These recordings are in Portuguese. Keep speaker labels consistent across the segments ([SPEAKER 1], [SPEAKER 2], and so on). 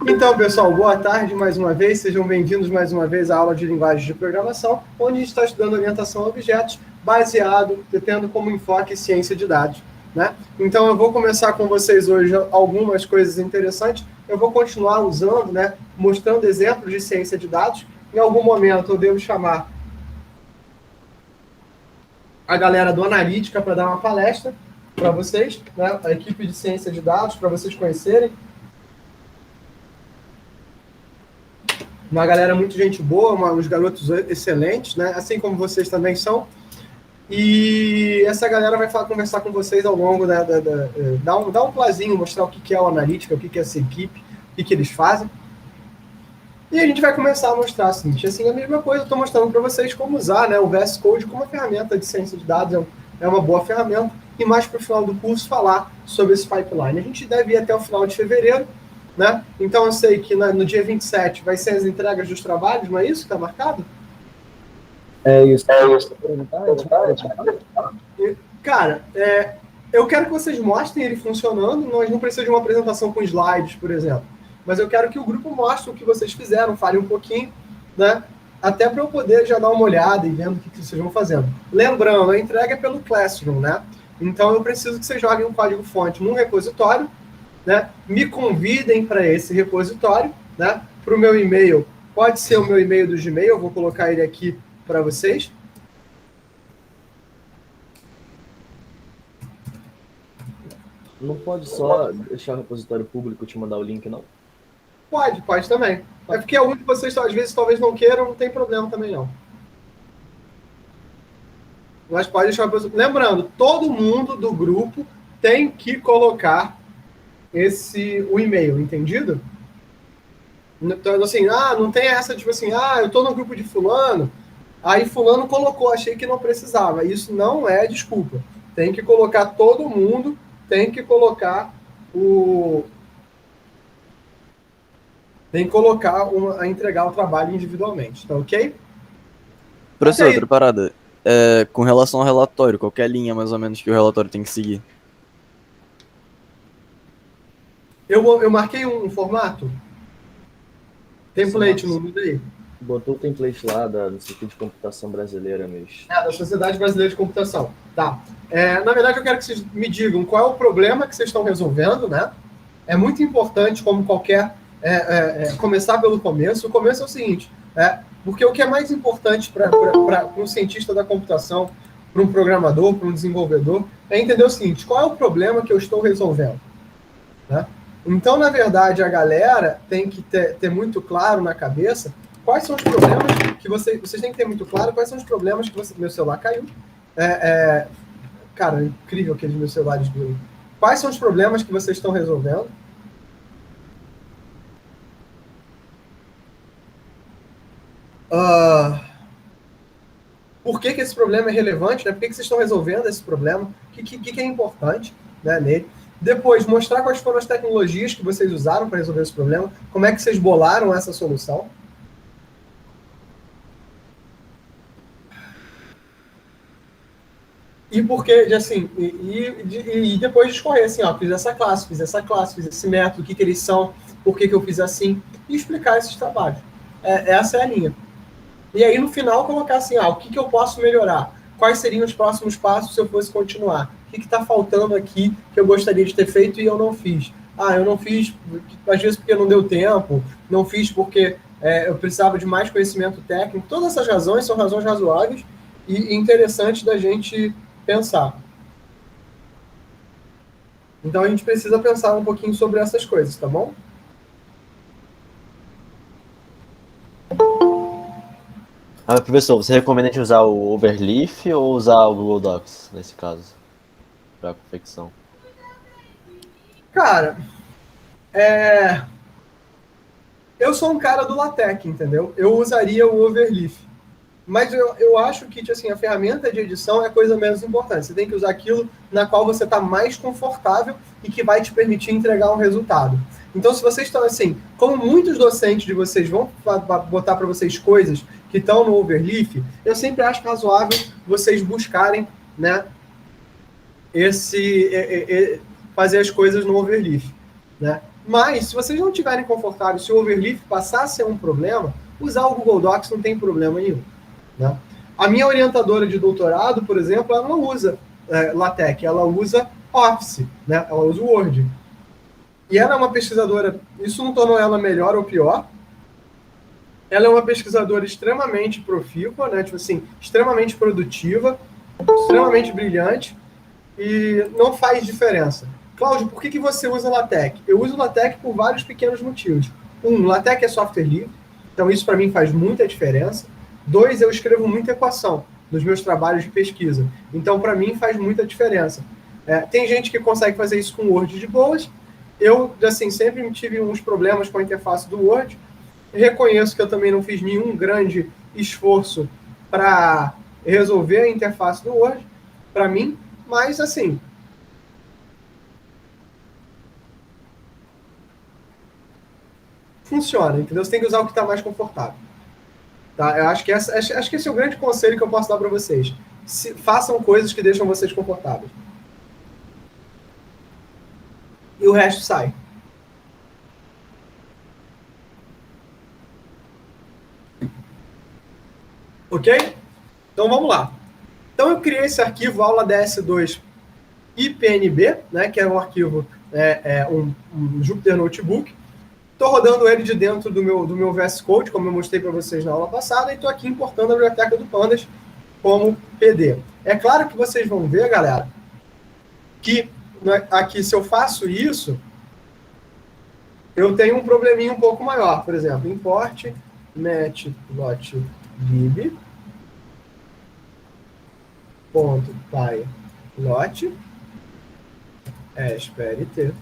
[SPEAKER 1] Então, pessoal, boa tarde mais uma vez. Sejam bem-vindos mais uma vez à aula de linguagem de programação, onde a gente está estudando orientação a objetos, baseado, tendo como enfoque ciência de dados, né? Então, eu vou começar com vocês hoje algumas coisas interessantes. Eu vou continuar usando, né, mostrando exemplos de ciência de dados. Em algum momento, eu devo chamar a galera do Analítica para dar uma palestra para vocês, né, a equipe de ciência de dados, para vocês conhecerem. Uma galera muito gente boa, uns garotos excelentes, né? Assim como vocês também são. E essa galera vai conversar com vocês ao longo dar um plazinho, mostrar o que é o Analítica, o que é essa equipe, o que eles fazem. E a gente vai começar a mostrar assim, a mesma coisa, eu estou mostrando para vocês como usar, né, o VS Code como uma ferramenta de ciência de dados, é uma boa ferramenta, e mais para o final do curso falar sobre esse pipeline. A gente deve ir até o final de fevereiro, né? Então eu sei que no dia 27 vai ser as entregas dos trabalhos, não é isso que está marcado?
[SPEAKER 2] É isso.
[SPEAKER 1] Cara, eu quero que vocês mostrem ele funcionando. Nós não precisamos de uma apresentação com slides, por exemplo. Mas eu quero que o grupo mostre o que vocês fizeram, fale um pouquinho, né? Até para eu poder já dar uma olhada e vendo o que vocês vão fazendo. Lembrando, a entrega é pelo Classroom, né? Então eu preciso que vocês joguem um código-fonte num repositório, né? Me convidem para esse repositório, né? Para o meu e-mail. Pode ser o meu e-mail do Gmail, eu vou colocar ele aqui para vocês.
[SPEAKER 2] Não pode só deixar o repositório público te mandar o link, não?
[SPEAKER 1] Pode também. É porque é o único que vocês, às vezes, talvez não queiram, não tem problema também, não. Mas pode deixar... Lembrando, todo mundo do grupo tem que colocar o e-mail, entendido? Então, assim, não tem essa, tipo assim, eu tô no grupo de fulano, aí fulano colocou, achei que não precisava. Isso não é desculpa. Tem que colocar todo mundo, tem que colocar a entregar o trabalho individualmente, tá ok?
[SPEAKER 3] Professor, outra parada. Com relação ao relatório, qualquer linha mais ou menos que o relatório tem que seguir?
[SPEAKER 1] Eu marquei um formato? Template, não mudei?
[SPEAKER 2] Botou o template lá do Instituto de Computação Brasileira mesmo.
[SPEAKER 1] Da Sociedade Brasileira de Computação. Tá. Na verdade, eu quero que vocês me digam qual é o problema que vocês estão resolvendo, né? É muito importante, como qualquer... começar pelo começo. O começo é o seguinte, porque o que é mais importante para um cientista da computação, para um programador, para um desenvolvedor, é entender o seguinte, qual é o problema que eu estou resolvendo? Né? Então, na verdade, a galera tem que ter muito claro na cabeça quais são os problemas que vocês têm que ter muito claro quais são os problemas que meu celular caiu. Cara, é incrível aqueles meus celulares. Quais são os problemas que vocês estão resolvendo? Por que esse problema é relevante? Né? Por que vocês estão resolvendo esse problema? O que é importante, né, nele? Depois, mostrar quais foram as tecnologias que vocês usaram para resolver esse problema, como é que vocês bolaram essa solução. E porque, assim, e depois discorrer assim, fiz essa classe, fiz esse método, o que eles são, por que eu fiz assim, e explicar esses trabalhos. Essa é a linha. E aí, no final, colocar assim, o que eu posso melhorar? Quais seriam os próximos passos se eu fosse continuar? O que está faltando aqui que eu gostaria de ter feito e eu não fiz? Eu não fiz, às vezes, porque não deu tempo, não fiz porque eu precisava de mais conhecimento técnico. Todas essas razões são razões razoáveis e interessantes da gente pensar. Então, a gente precisa pensar um pouquinho sobre essas coisas, tá bom?
[SPEAKER 4] Professor, você recomenda a gente usar o Overleaf ou usar o Google Docs, nesse caso, para confecção?
[SPEAKER 1] Cara, eu sou um cara do LaTeX, entendeu? Eu usaria o Overleaf. Mas eu acho que assim, a ferramenta de edição é a coisa menos importante. Você tem que usar aquilo na qual você está mais confortável e que vai te permitir entregar um resultado. Então, se vocês estão assim, como muitos docentes de vocês vão botar para vocês coisas que estão no Overleaf, eu sempre acho razoável vocês buscarem, né, fazer as coisas no Overleaf, né? Mas, se vocês não estiverem confortáveis, se o overleaf passar a ser um problema, usar o Google Docs não tem problema nenhum. Né? A minha orientadora de doutorado, por exemplo, ela não usa LaTeX, ela usa Office, né? Ela usa o Word. E ela é uma pesquisadora, isso não tornou ela melhor ou pior. Ela é uma pesquisadora extremamente profícua, né? Tipo assim, extremamente produtiva, extremamente brilhante, e não faz diferença. Cláudio, por que você usa LaTeX? Eu uso LaTeX por vários pequenos motivos. LaTeX é software livre, então isso para mim faz muita diferença. 2, eu escrevo muita equação nos meus trabalhos de pesquisa. Então, para mim, faz muita diferença. Tem gente que consegue fazer isso com o Word de boas. Eu, assim, sempre tive uns problemas com a interface do Word. Reconheço que eu também não fiz nenhum grande esforço para resolver a interface do Word, para mim, mas, assim, funciona, entendeu? Você tem que usar o que está mais confortável. Tá? Eu acho que esse é o grande conselho que eu posso dar para vocês. Façam coisas que deixam vocês confortáveis. E o resto sai. Ok? Então vamos lá. Então eu criei esse arquivo aula DS2 IPNB, né, que é um arquivo, um Jupyter Notebook. Estou rodando ele de dentro do meu VS Code, como eu mostrei para vocês na aula passada, e estou aqui importando a biblioteca do Pandas como PD. É claro que vocês vão ver, galera, que aqui, se eu faço isso, eu tenho um probleminha um pouco maior. Por exemplo, import matplotlib .pylot esprt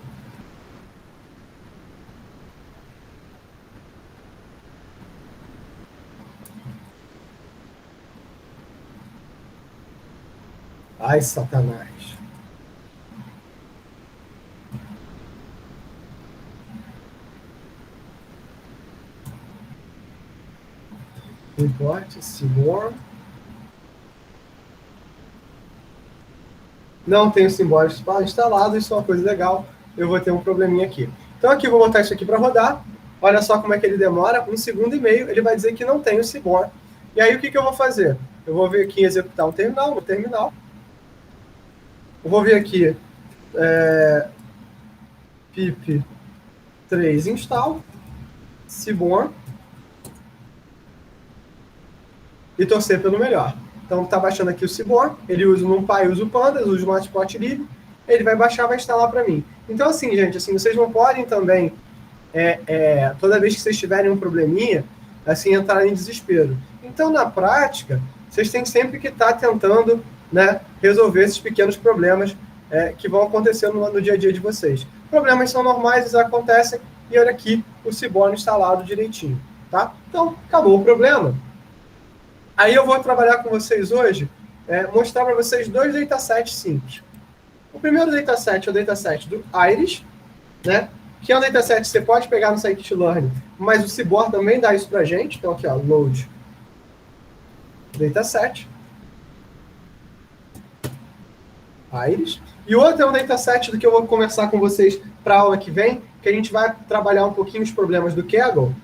[SPEAKER 1] ai, Satanás. Import Seaborn. Não tenho simbólicos instalado, isso é uma coisa legal. Eu vou ter um probleminha aqui. Então aqui eu vou botar isso aqui para rodar. Olha só como é que ele demora, 1,5 segundos. Ele vai dizer que não tem o Seaborn. E aí o que eu vou fazer? Eu vou vir aqui em executar um terminal, no terminal. Eu vou vir aqui pip3 install Seaborn e torcer pelo melhor. Então está baixando aqui o Seaborn, ele usa o NumPy, usa o Pandas, usa o Matplotlib, ele vai baixar, vai instalar para mim. Então assim, gente, assim, vocês não podem também, toda vez que vocês tiverem um probleminha, assim, entrar em desespero. Então, na prática, vocês têm sempre que estar tentando, né, resolver esses pequenos problemas que vão acontecendo no dia a dia de vocês. Problemas são normais, eles acontecem, e olha aqui o Seaborn instalado direitinho, tá? Então, acabou o problema. Aí eu vou trabalhar com vocês hoje, mostrar para vocês 2 datasets simples. O primeiro dataset é o dataset do Iris, né? Que é um dataset que você pode pegar no scikit-learn, mas o Seaborn também dá isso para a gente. Então aqui, ó, load dataset. Iris. E outro é um dataset do que eu vou conversar com vocês para a aula que vem, que a gente vai trabalhar um pouquinho os problemas do Kaggle.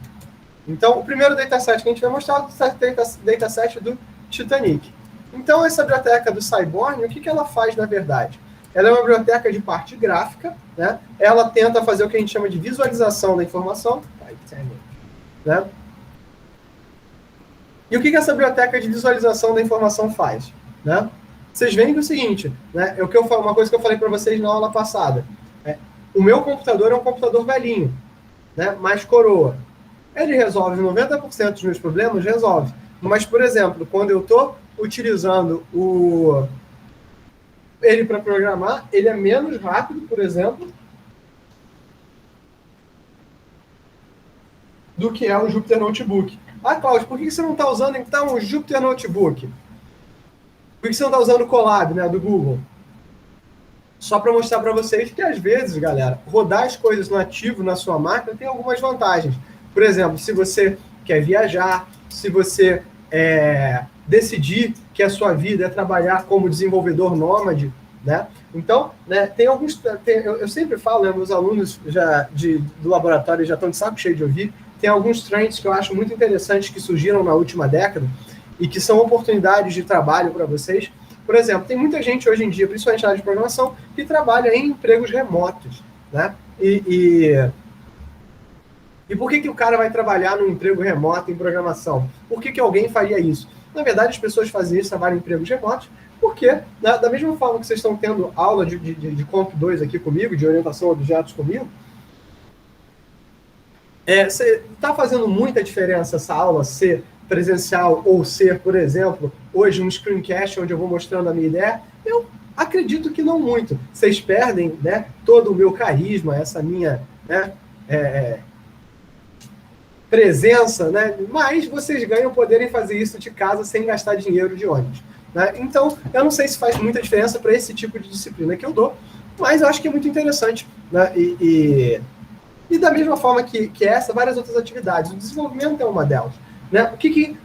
[SPEAKER 1] Então, o primeiro dataset que a gente vai mostrar é o dataset do Titanic. Então, essa biblioteca do Seaborn, o que ela faz, na verdade? Ela é uma biblioteca de parte gráfica, né? Ela tenta fazer o que a gente chama de visualização da informação. Né? E o que essa biblioteca de visualização da informação faz? Né? Vocês veem que é o seguinte, né? Uma coisa que eu falei para vocês na aula passada. O meu computador é um computador velhinho, né? Mais coroa. Ele resolve 90% dos meus problemas? Resolve. Mas, por exemplo, quando eu estou utilizando ele para programar, ele é menos rápido, por exemplo, do que é o Jupyter Notebook. Ah, Cláudio, por que você não está usando, então, o Jupyter Notebook? Por que você não está usando o Colab, né, do Google? Só para mostrar para vocês que, às vezes, galera, rodar as coisas no ativo na sua máquina tem algumas vantagens. Por exemplo, se você quer viajar, se você decidir que a sua vida é trabalhar como desenvolvedor nômade, né? Então, né, tem alguns... eu sempre falo, né, meus alunos do laboratório já estão de saco cheio de ouvir, tem alguns trends que eu acho muito interessantes que surgiram na última década e que são oportunidades de trabalho para vocês. Por exemplo, tem muita gente hoje em dia, principalmente na área de programação, que trabalha em empregos remotos, né? E por que o cara vai trabalhar num emprego remoto em programação? Por que alguém faria isso? Na verdade, as pessoas fazem isso, trabalham em empregos remotos, porque, da mesma forma que vocês estão tendo aula de Comp 2 aqui comigo, de orientação a objetos comigo, está fazendo muita diferença essa aula ser presencial ou ser, por exemplo, hoje um screencast onde eu vou mostrando a minha ideia? Eu acredito que não muito. Vocês perdem, né, todo o meu carisma, essa minha, né, presença, né, mas vocês ganham poderem fazer isso de casa sem gastar dinheiro de ônibus, né? Então, eu não sei se faz muita diferença para esse tipo de disciplina que eu dou, mas eu acho que é muito interessante, né? E da mesma forma que essa, várias outras atividades. O desenvolvimento é uma delas, né?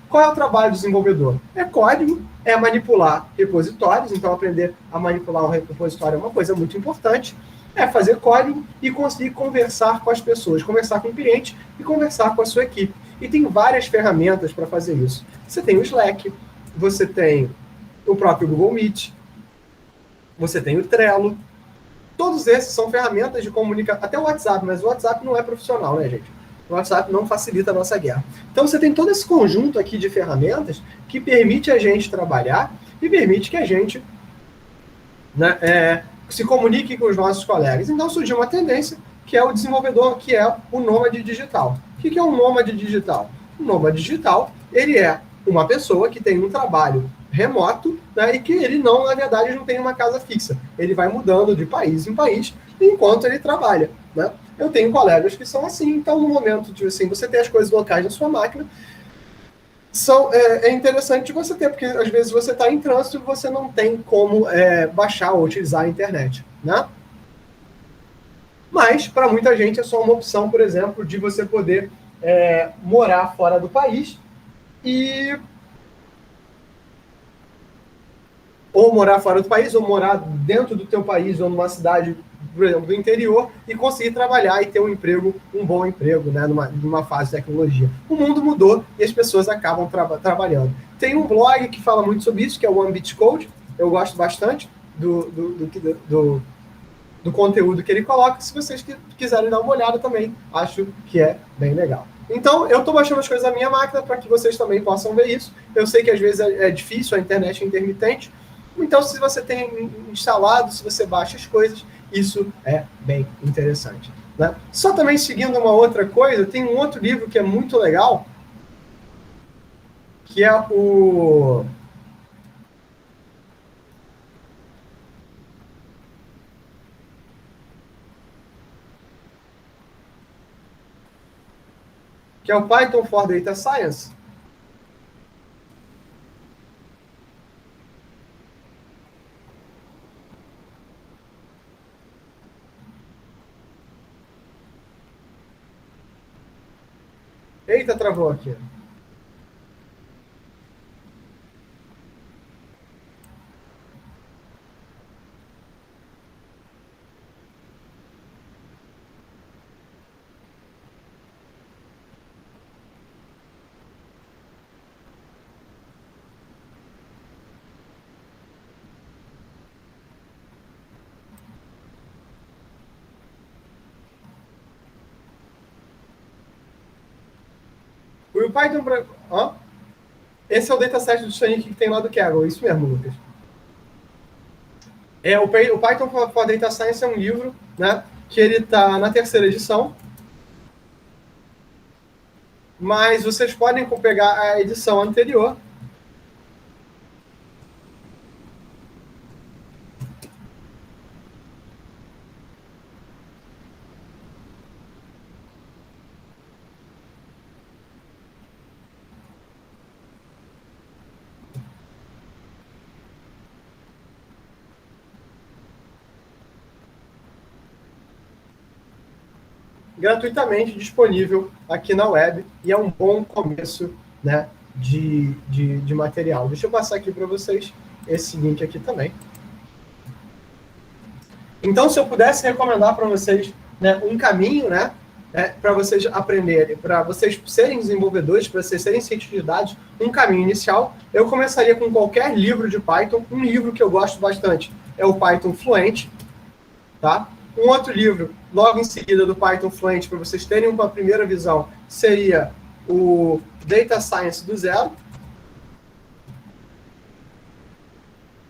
[SPEAKER 1] Qual é o trabalho do desenvolvedor? É código, é manipular repositórios, então aprender a manipular um repositório é uma coisa muito importante, é fazer código e conseguir conversar com as pessoas, conversar com o cliente e conversar com a sua equipe. E tem várias ferramentas para fazer isso. Você tem o Slack, você tem o próprio Google Meet, você tem o Trello. Todos esses são ferramentas de comunicação, até o WhatsApp, mas o WhatsApp não é profissional, né, gente? O WhatsApp não facilita a nossa guerra. Então você tem todo esse conjunto aqui de ferramentas que permite a gente trabalhar e permite que a gente, né, se comunique com os nossos colegas. Então surgiu uma tendência que é o desenvolvedor, que é o nômade digital. O que é um nômade digital? O nômade digital, ele é uma pessoa que tem um trabalho remoto, né, e que ele não, na verdade, não tem uma casa fixa. Ele vai mudando de país em país enquanto ele trabalha, né? Eu tenho colegas que são assim, então no momento de assim, você ter as coisas locais na sua máquina, é interessante de você ter, porque às vezes você está em trânsito e você não tem como baixar ou utilizar a internet, né? Mas, para muita gente, é só uma opção, por exemplo, de você poder morar fora do país ou morar fora do país, ou morar dentro do teu país, ou numa cidade, por exemplo, do interior, e conseguir trabalhar e ter um bom emprego, né, numa fase de tecnologia. O mundo mudou e as pessoas acabam trabalhando. Tem um blog que fala muito sobre isso, que é o OneBit Code. Eu gosto bastante do conteúdo que ele coloca. Se vocês quiserem dar uma olhada também, acho que é bem legal. Então, eu estou baixando as coisas na minha máquina para que vocês também possam ver isso. Eu sei que às vezes é difícil, a internet é intermitente. Então, se você tem instalado, se você baixa as coisas, isso é bem interessante, né? Só também seguindo uma outra coisa, tem um outro livro que é muito legal, que é o... que é o Python for Data Science. Eita, travou aqui. O Python... Esse é o dataset do Sonic que tem lá do Kaggle. Isso mesmo, Lucas. O Python for Data Science é um livro, né, que ele está na 3ª edição. Mas vocês podem pegar a edição anterior. Gratuitamente disponível aqui na web, e é um bom começo, né, de material. Deixa eu passar aqui para vocês esse link aqui também. Então, se eu pudesse recomendar para vocês, né, um caminho, né, para vocês aprenderem, para vocês serem desenvolvedores, para vocês serem cientistas de dados, um caminho inicial, eu começaria com qualquer livro de Python. Um livro que eu gosto bastante é o Python Fluent, tá? Um outro livro, logo em seguida do Python Fluent, para vocês terem uma primeira visão, seria o Data Science do Zero.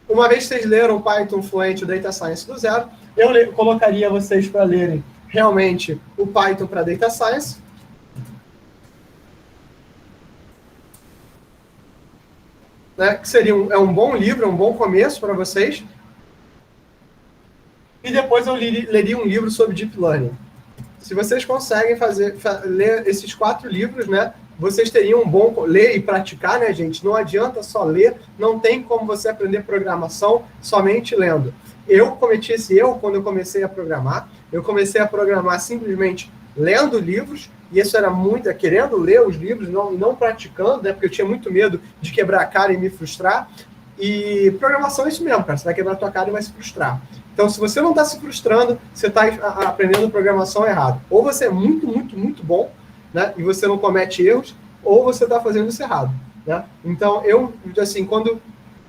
[SPEAKER 1] Uma vez que vocês leram o Python Fluent e o Data Science do Zero, eu colocaria vocês para lerem realmente o Python para Data Science. Né, que seria um bom livro, um bom começo para vocês. E depois eu leria um livro sobre Deep Learning. Se vocês conseguem ler esses 4 livros, né, vocês teriam um bom... Ler e praticar, né, gente? Não adianta só ler, não tem como você aprender programação somente lendo. Eu cometi esse erro quando eu comecei a programar. Eu comecei a programar simplesmente lendo livros, e isso era muito... querendo ler os livros, não praticando, né, porque eu tinha muito medo de quebrar a cara e me frustrar. E programação é isso mesmo, cara. Você vai quebrar a tua cara e vai se frustrar. Então, se você não está se frustrando, você está aprendendo programação errado. Ou você é muito, muito, muito bom, né, e você não comete erros, ou você está fazendo isso errado. Né? Então, quando,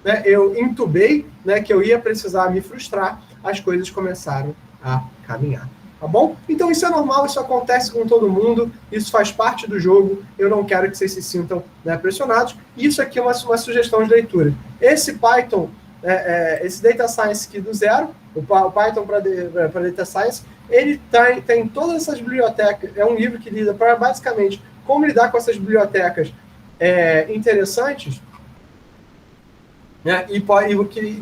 [SPEAKER 1] né, eu intubei, né, que eu ia precisar me frustrar, as coisas começaram a caminhar. Tá bom? Então, isso é normal, isso acontece com todo mundo, isso faz parte do jogo, eu não quero que vocês se sintam, né, pressionados. Isso aqui é uma sugestão de leitura. Esse Python... esse Data Science aqui do Zero, o Python para Data Science, ele tem todas essas bibliotecas, é um livro que lida para basicamente como lidar com essas bibliotecas interessantes, né, e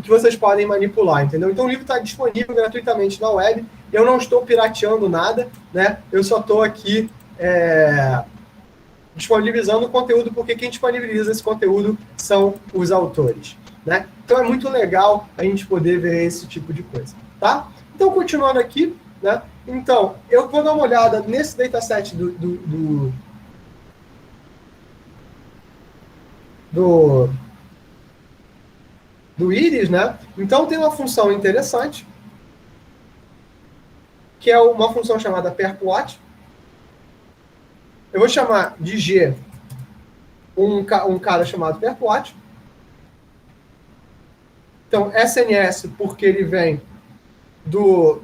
[SPEAKER 1] que vocês podem manipular, entendeu? Então o livro está disponível gratuitamente na web, eu não estou pirateando nada, né, eu só estou aqui disponibilizando o conteúdo, porque quem disponibiliza esse conteúdo são os autores. Né? Então é muito legal a gente poder ver esse tipo de coisa, tá? Então, continuando aqui, né? Então, eu vou dar uma olhada nesse dataset do Iris, né? Então, tem uma função interessante, que é uma função chamada perplot. Eu vou chamar de G um cara chamado perplot. Então, SNS, porque ele vem do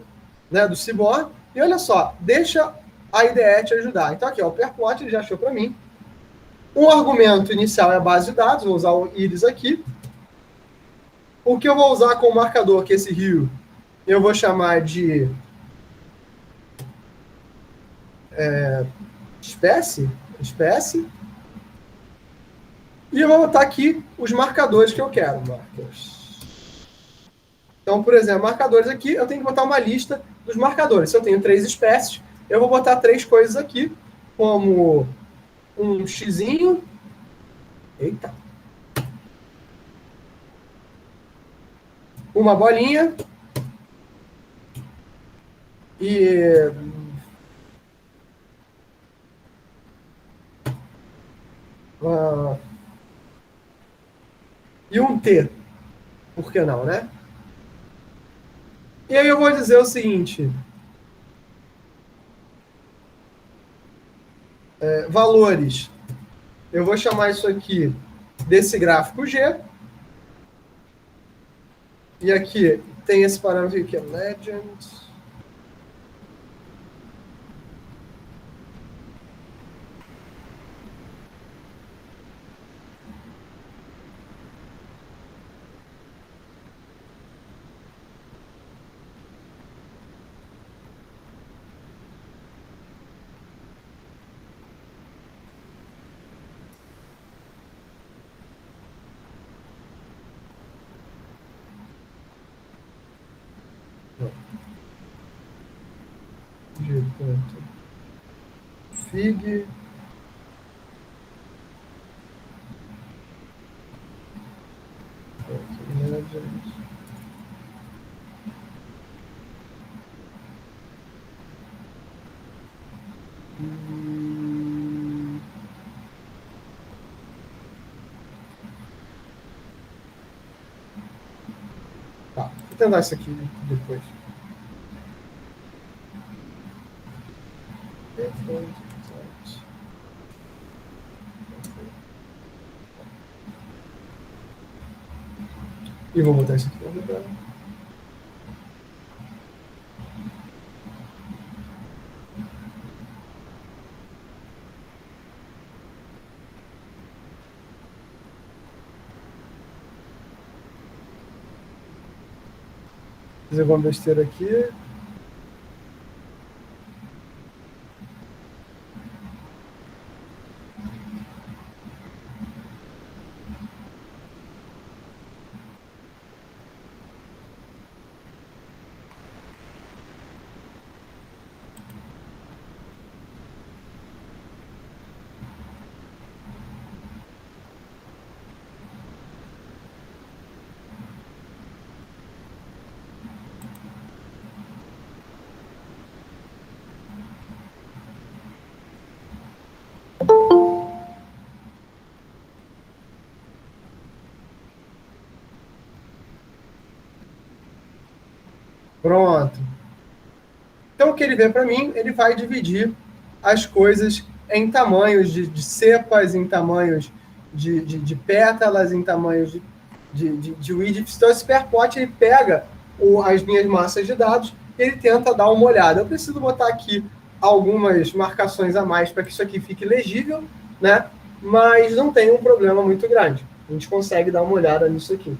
[SPEAKER 1] Seaborn. E olha só, deixa a IDE te ajudar. Então, aqui, ó, o perplot ele já achou para mim. Um argumento inicial é a base de dados, vou usar o Iris aqui. O que eu vou usar como marcador, que é esse rio, eu vou chamar de espécie. E eu vou botar aqui os marcadores que eu quero. Marcas. Então, por exemplo, marcadores aqui, eu tenho que botar uma lista dos marcadores. Se eu tenho 3 espécies, eu vou botar 3 coisas aqui, como um xizinho. Eita. Uma bolinha. E um T. Por que não, né? E aí eu vou dizer o seguinte. Valores. Eu vou chamar isso aqui desse gráfico G. E aqui tem esse parâmetro aqui, que é Legend. Fig. Tá, vou tentar isso aqui depois. E vou botar isso aqui para rodar. Fazer alguma besteira aqui. Pronto. Então, o que ele vê para mim, ele vai dividir as coisas em tamanhos de cepas, em tamanhos de pétalas, em tamanhos de widgets. Então, esse pairplot, ele pega as minhas massas de dados e ele tenta dar uma olhada. Eu preciso botar aqui algumas marcações a mais para que isso aqui fique legível, né? Mas não tem um problema muito grande. A gente consegue dar uma olhada nisso aqui.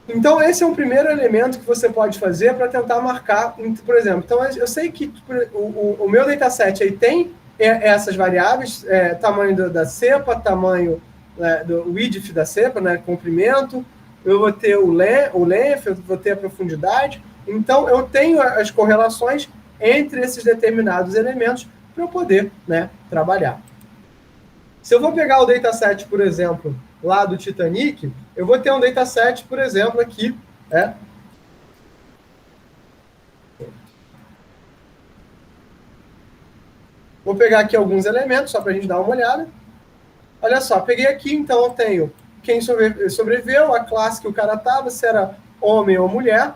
[SPEAKER 1] Então, esse é um primeiro elemento que você pode fazer para tentar marcar, por exemplo. Então, eu sei que o meu dataset aí tem essas variáveis, tamanho da cepa, tamanho do width da cepa, né, comprimento, eu vou ter o length, eu vou ter a profundidade. Então, eu tenho as correlações entre esses determinados elementos para eu poder, né, trabalhar. Se eu vou pegar o dataset, por exemplo, lá do Titanic, eu vou ter um dataset, por exemplo, aqui. Vou pegar aqui alguns elementos, só para a gente dar uma olhada. Olha só, peguei aqui, então eu tenho quem sobreviveu, a classe que o cara estava, se era homem ou mulher,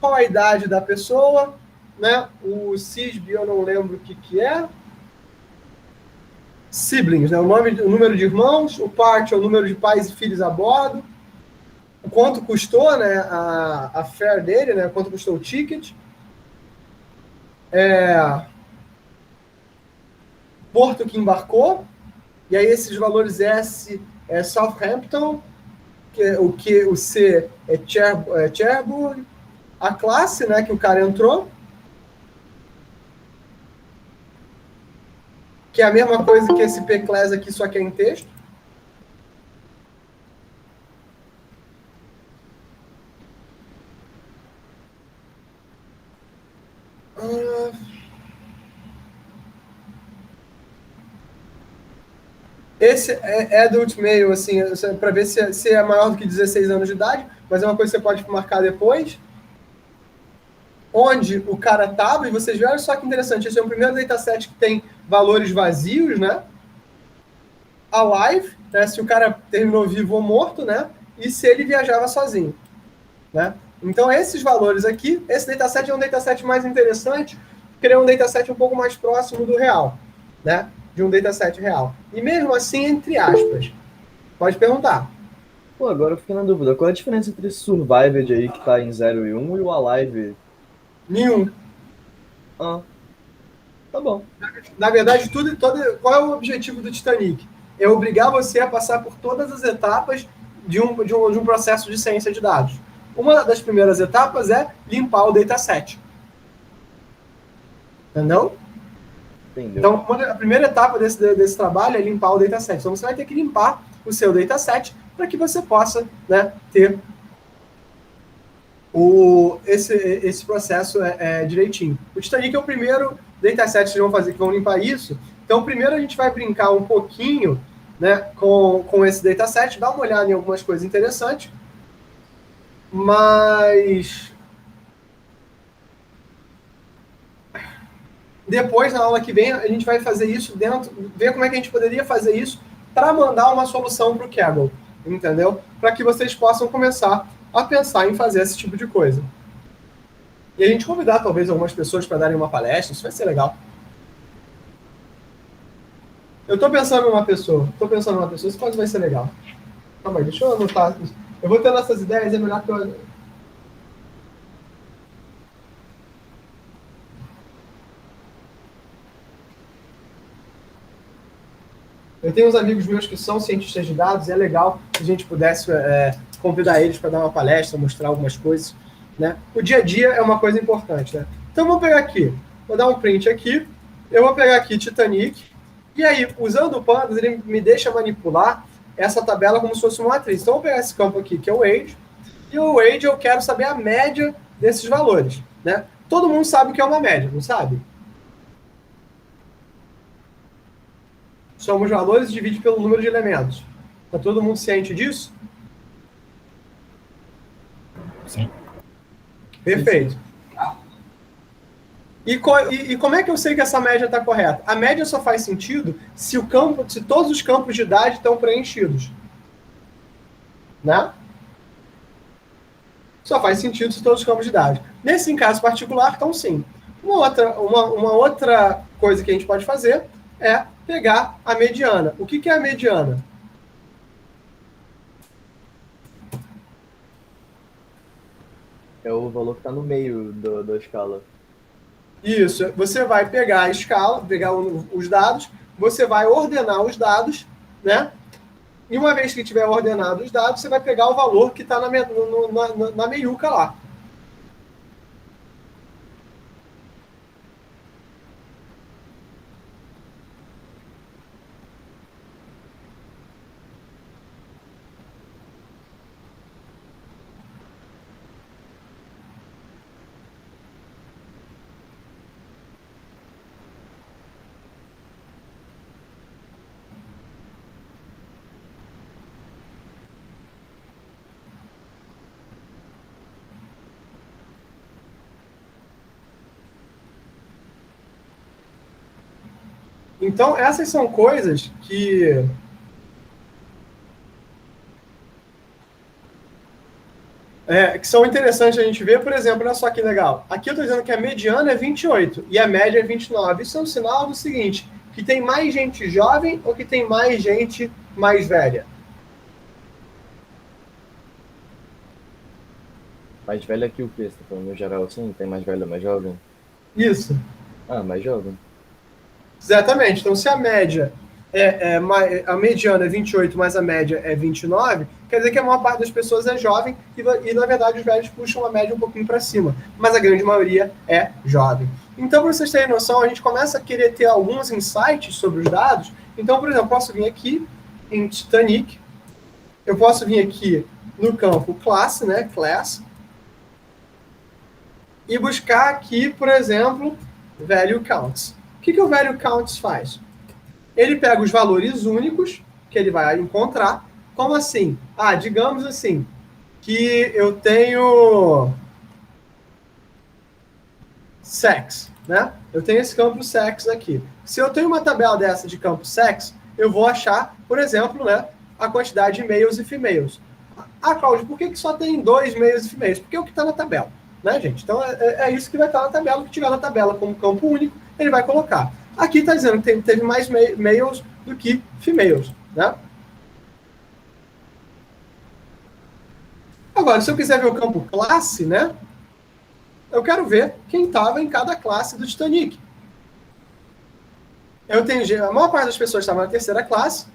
[SPEAKER 1] qual a idade da pessoa, né? O CISB eu não lembro o que é. Siblings, né? O número de irmãos, o part é o número de pais e filhos a bordo, o quanto custou, né, a fare dele, né, quanto custou o ticket, porto que embarcou, e aí esses valores S é Southampton, o C é Cherbourg, a classe, né, que o cara entrou, que é a mesma coisa que esse P-Class aqui, só que é em texto. Esse é adult male, assim, para ver se é maior do que 16 anos de idade, mas é uma coisa que você pode marcar depois. Onde o cara estava, e vocês viram, olha só que interessante, esse é o primeiro dataset que tem valores vazios, né? Alive, né? Se o cara terminou vivo ou morto, né? E se ele viajava sozinho, né? Então, esses valores aqui, esse dataset é um dataset mais interessante, porque ele é um dataset um pouco mais próximo do real, né? De um dataset real. E mesmo assim, entre aspas. Pode perguntar.
[SPEAKER 2] Pô, agora eu fiquei na dúvida. Qual é a diferença entre Survived aí, que tá em 0 e 1, e o Alive?
[SPEAKER 1] Nenhum.
[SPEAKER 2] Ah, tá bom.
[SPEAKER 1] Na verdade, qual é o objetivo do Titanic? É obrigar você a passar por todas as etapas de um processo de ciência de dados. Uma das primeiras etapas é limpar o dataset. Entendeu?
[SPEAKER 2] Entendeu.
[SPEAKER 1] Então, a primeira etapa desse trabalho é limpar o dataset. Então, você vai ter que limpar o seu dataset para que você possa, né, ter esse processo direitinho. O Titanic é o primeiro dataset que vão limpar isso. Então, primeiro a gente vai brincar um pouquinho, né, com esse dataset, dar uma olhada em algumas coisas interessantes, mas depois, na aula que vem, a gente vai fazer isso ver como é que a gente poderia fazer isso para mandar uma solução para o Kaggle, entendeu? Para que vocês possam começar a pensar em fazer esse tipo de coisa. E a gente convidar, talvez, algumas pessoas para darem uma palestra, isso vai ser legal. Eu tô pensando em uma pessoa, isso pode vai ser legal. Calma aí, deixa eu anotar. Eu vou tendo essas ideias, é melhor que eu... Eu tenho uns amigos meus que são cientistas de dados, e é legal se a gente pudesse convidar eles para dar uma palestra, mostrar algumas coisas, né? O dia a dia é uma coisa importante, né? Então, vamos pegar aqui. Vou dar um print aqui. Eu vou pegar aqui Titanic. E aí, usando o Pandas, ele me deixa manipular essa tabela como se fosse uma matriz. Então, eu vou pegar esse campo aqui, que é o age. E o age eu quero saber a média desses valores, né? Todo mundo sabe o que é uma média, não sabe? Somos valores e divide pelo número de elementos. Está todo mundo ciente disso?
[SPEAKER 5] Sim.
[SPEAKER 1] Perfeito. E como é que eu sei que essa média está correta? A média só faz sentido se todos os campos de idade estão preenchidos. Né? Só faz sentido se todos os campos de idade. Nesse caso particular, então sim. Uma outra coisa que a gente pode fazer é pegar a mediana. O que é a mediana?
[SPEAKER 2] É o valor que está no meio da escala.
[SPEAKER 1] Isso. Você vai pegar a escala, pegar os dados, você vai ordenar os dados, né? E uma vez que tiver ordenado os dados, você vai pegar o valor que está na meiuca lá. Então, essas são coisas que são interessantes a gente ver. Por exemplo, olha só que legal. Aqui eu estou dizendo que a mediana é 28 e a média é 29. Isso é um sinal do seguinte, que tem mais gente jovem ou que tem mais gente mais velha?
[SPEAKER 2] Mais velha que o quê? Você tá falando no geral assim? Tem mais velha, mais jovem?
[SPEAKER 1] Isso.
[SPEAKER 2] Ah, mais jovem.
[SPEAKER 1] Exatamente. Então, se a média a mediana é 28, mas a média é 29, quer dizer que a maior parte das pessoas é jovem e na verdade, os velhos puxam a média um pouquinho para cima. Mas a grande maioria é jovem. Então, para vocês terem noção, a gente começa a querer ter alguns insights sobre os dados. Então, por exemplo, eu posso vir aqui em Titanic, eu posso vir aqui no campo classe, né, class, e buscar aqui, por exemplo, value counts. O que o value counts faz? Ele pega os valores únicos que ele vai encontrar. Como assim? Digamos assim, que eu tenho sex, né? Eu tenho esse campo sex aqui. Se eu tenho uma tabela dessa de campo sex, eu vou achar, por exemplo, né, a quantidade de males e females. Cláudio, por que só tem 2 males e females? Porque é o que está na tabela, né, gente? Então, é isso que vai estar na tabela. O que tiver na tabela como campo único, ele vai colocar. Aqui está dizendo que teve mais males do que females, né? Agora, se eu quiser ver o campo classe, né? Eu quero ver quem estava em cada classe do Titanic. A maior parte das pessoas estava na terceira classe,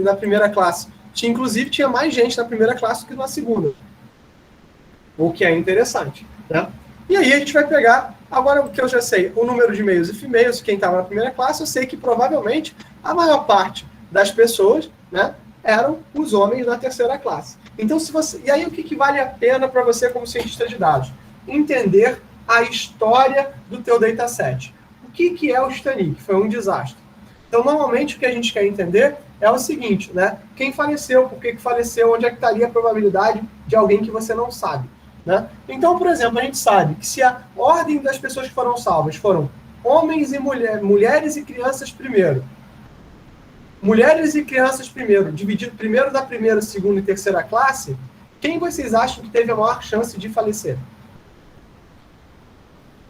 [SPEAKER 1] na primeira classe inclusive tinha mais gente na primeira classe do que na segunda. O que é interessante, né? E aí a gente vai pegar, agora que eu já sei o número de males e females, quem estava na primeira classe, eu sei que provavelmente a maior parte das pessoas, né, eram os homens na terceira classe. Então, e aí o que vale a pena para você como cientista de dados? Entender a história do teu dataset. O que é o Titanic? Foi um desastre. Então, normalmente, o que a gente quer entender é o seguinte, né? Quem faleceu, por que faleceu, onde é que estaria a probabilidade de alguém que você não sabe, né? Então, por exemplo, a gente sabe que se a ordem das pessoas que foram salvas foram homens e mulheres e crianças primeiro, mulheres e crianças primeiro, dividido primeiro da primeira, segunda e terceira classe, quem vocês acham que teve a maior chance de falecer?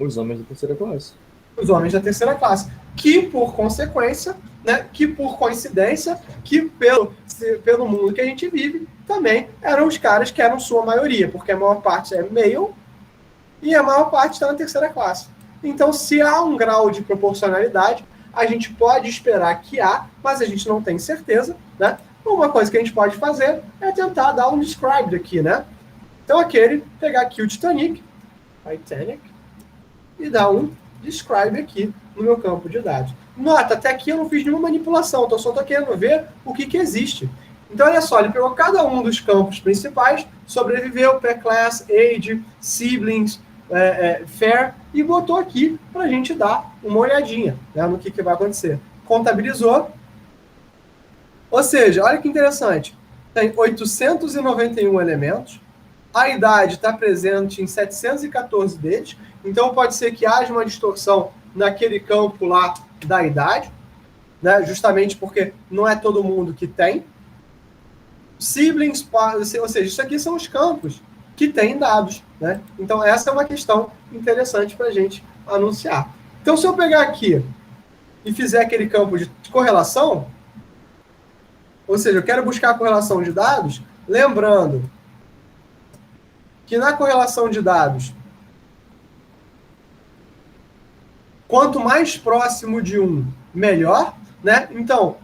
[SPEAKER 2] Os homens da terceira classe.
[SPEAKER 1] Os homens da terceira classe, que por consequência, né, que por coincidência, que pelo mundo que a gente vive, também eram os caras que eram sua maioria, porque a maior parte é male e a maior parte está na terceira classe. Então, se há um grau de proporcionalidade, a gente pode esperar que há, mas a gente não tem certeza, né? Uma coisa que a gente pode fazer é tentar dar um described aqui, né? Então, pegar aqui o Titanic, e dar um describe aqui no meu campo de dados. Nota, até aqui eu não fiz nenhuma manipulação, então só estou querendo ver o que existe. Então, olha só, ele pegou cada um dos campos principais, sobreviveu, per-class, age, siblings, fair, e botou aqui para a gente dar uma olhadinha, né, no que vai acontecer. Contabilizou. Ou seja, olha que interessante. Tem 891 elementos, a idade está presente em 714 deles, então pode ser que haja uma distorção naquele campo lá da idade, né, justamente porque não é todo mundo que tem. Siblings, ou seja, isso aqui são os campos que têm dados, né? Então essa é uma questão interessante para a gente anunciar. Então se eu pegar aqui e fizer aquele campo de correlação, ou seja, eu quero buscar a correlação de dados, lembrando que na correlação de dados, quanto mais próximo de um, melhor, né? Então,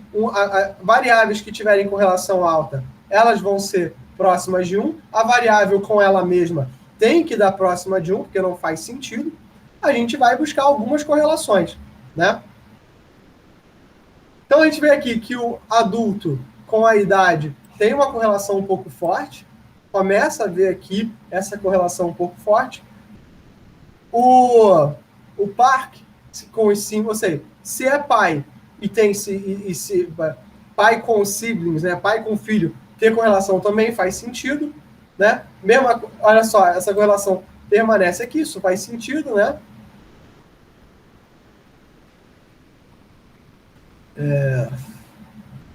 [SPEAKER 1] variáveis que tiverem correlação alta, elas vão ser próximas de 1. A variável com ela mesma tem que dar próxima de 1, porque não faz sentido. A gente vai buscar algumas correlações, né? Então, a gente vê aqui que o adulto com a idade tem uma correlação um pouco forte. Começa a ver aqui essa correlação um pouco forte. O par com os sim, ou seja, se é pai e tem pai com siblings, né, pai com filho, ter correlação também faz sentido, né? Olha só, essa correlação permanece aqui, isso faz sentido, né?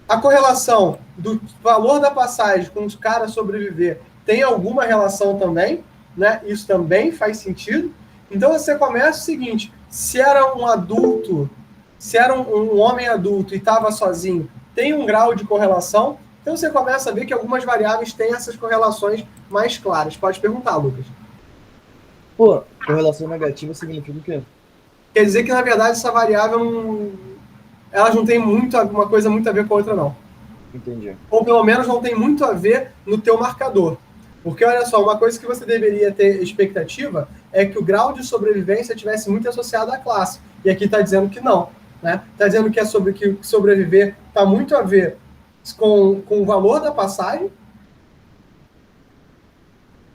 [SPEAKER 1] A correlação do valor da passagem com os caras sobreviver tem alguma relação também, né? Isso também faz sentido. Então você começa o seguinte: se era um adulto, se era um homem adulto e estava sozinho, tem um grau de correlação. Então você começa a ver que algumas variáveis têm essas correlações mais claras. Pode perguntar, Lucas.
[SPEAKER 2] Pô, correlação negativa significa o quê?
[SPEAKER 1] Quer dizer que, na verdade, essa variável elas não tem uma coisa muito a ver com a outra, não.
[SPEAKER 2] Entendi.
[SPEAKER 1] Ou pelo menos não tem muito a ver no teu marcador. Porque, olha só, uma coisa que você deveria ter expectativa é que o grau de sobrevivência tivesse muito associado à classe. E aqui está dizendo que não. Né? Está dizendo que que sobreviver está muito a ver com o valor da passagem,